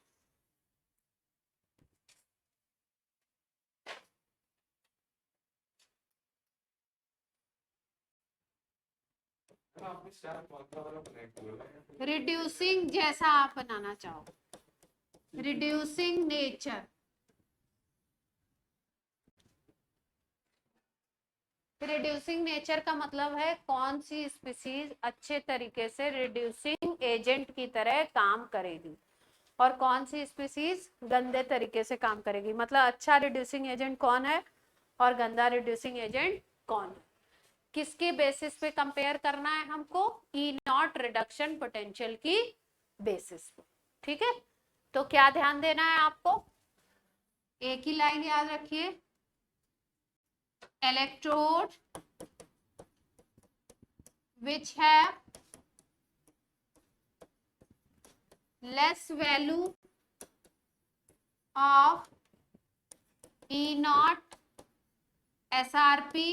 आपने स्टार कौन सा वाला बनाया बोला? रिड्यूसिंग जैसा आप बनाना चाहो, रिड्यूसिंग नेचर। रिड्यूसिंग नेचर का मतलब है कौन सी स्पीसीज अच्छे तरीके से रिड्यूसिंग एजेंट की तरह काम करेगी और कौन सी स्पीसीज गंदे तरीके से काम करेगी। मतलब अच्छा रिड्यूसिंग एजेंट कौन है और गंदा रिड्यूसिंग एजेंट कौन है, किसके बेसिस पे कंपेयर करना है हमको, ई नॉट रिडक्शन पोटेंशियल की बेसिस पे। ठीक है, तो क्या ध्यान देना है आपको, एक ही लाइन याद रखिए, electrode which have less value of E naught SRP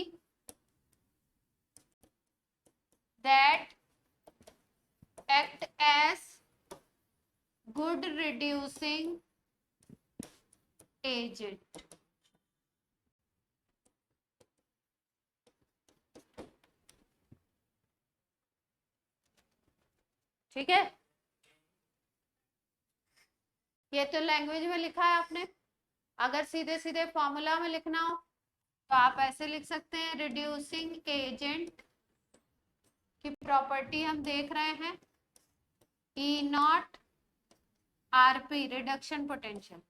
that act as good reducing agent। ठीक है, ये तो लैंग्वेज में लिखा है आपने, अगर सीधे सीधे फॉर्मूला में लिखना हो तो आप ऐसे लिख सकते हैं, रिड्यूसिंग एजेंट की प्रॉपर्टी हम देख रहे हैं, ई नॉट आरपी रिडक्शन पोटेंशियल,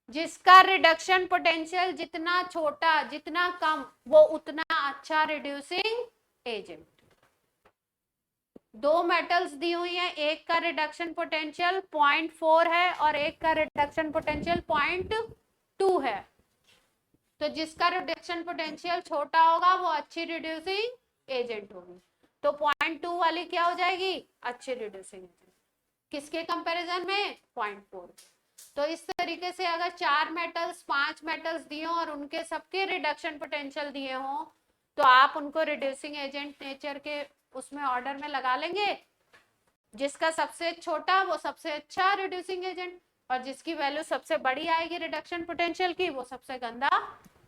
जिसका रिडक्शन पोटेंशियल जितना छोटा जितना कम वो उतना अच्छा रिड्यूसिंग एजेंट। दो मेटल्स दी हुई है, एक का रिडक्शन पोटेंशियल 0.4 है और एक का रिडक्शन पोटेंशियल 0.2 है, तो जिसका रिडक्शन पोटेंशियल छोटा होगा वो अच्छी रिड्यूसिंग एजेंट होगी, तो 0.2 वाली क्या हो जाएगी, अच्छी रिड्यूसिंग एजेंट, किसके कंपैरिजन में 0.4। तो इस तरीके से अगर 4 मेटल्स 5 मेटल्स दिए हो और उनके सबके रिडक्शन पोटेंशियल दिए हो तो आप उनको रिड्यूसिंग एजेंट नेचर के उसमें ऑर्डर में लगा लेंगे, जिसका सबसे छोटा वो सबसे अच्छा रिड्यूसिंग एजेंट और जिसकी वैल्यू सबसे बड़ी आएगी रिडक्शन पोटेंशियल की वो सबसे गंदा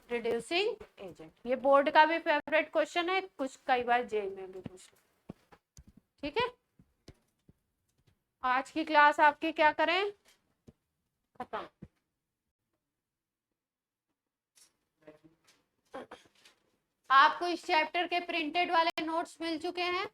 रिड्यूसिंग एजेंट। ये बोर्ड का भी फेवरेट क्वेश्चन है, कुछ कई बार जेई में भी पूछ। ठीक है, आज की क्लास आपकी क्या करें, खत्म। आपको इस चैप्टर के प्रिंटेड वाले नोट्स मिल चुके हैं,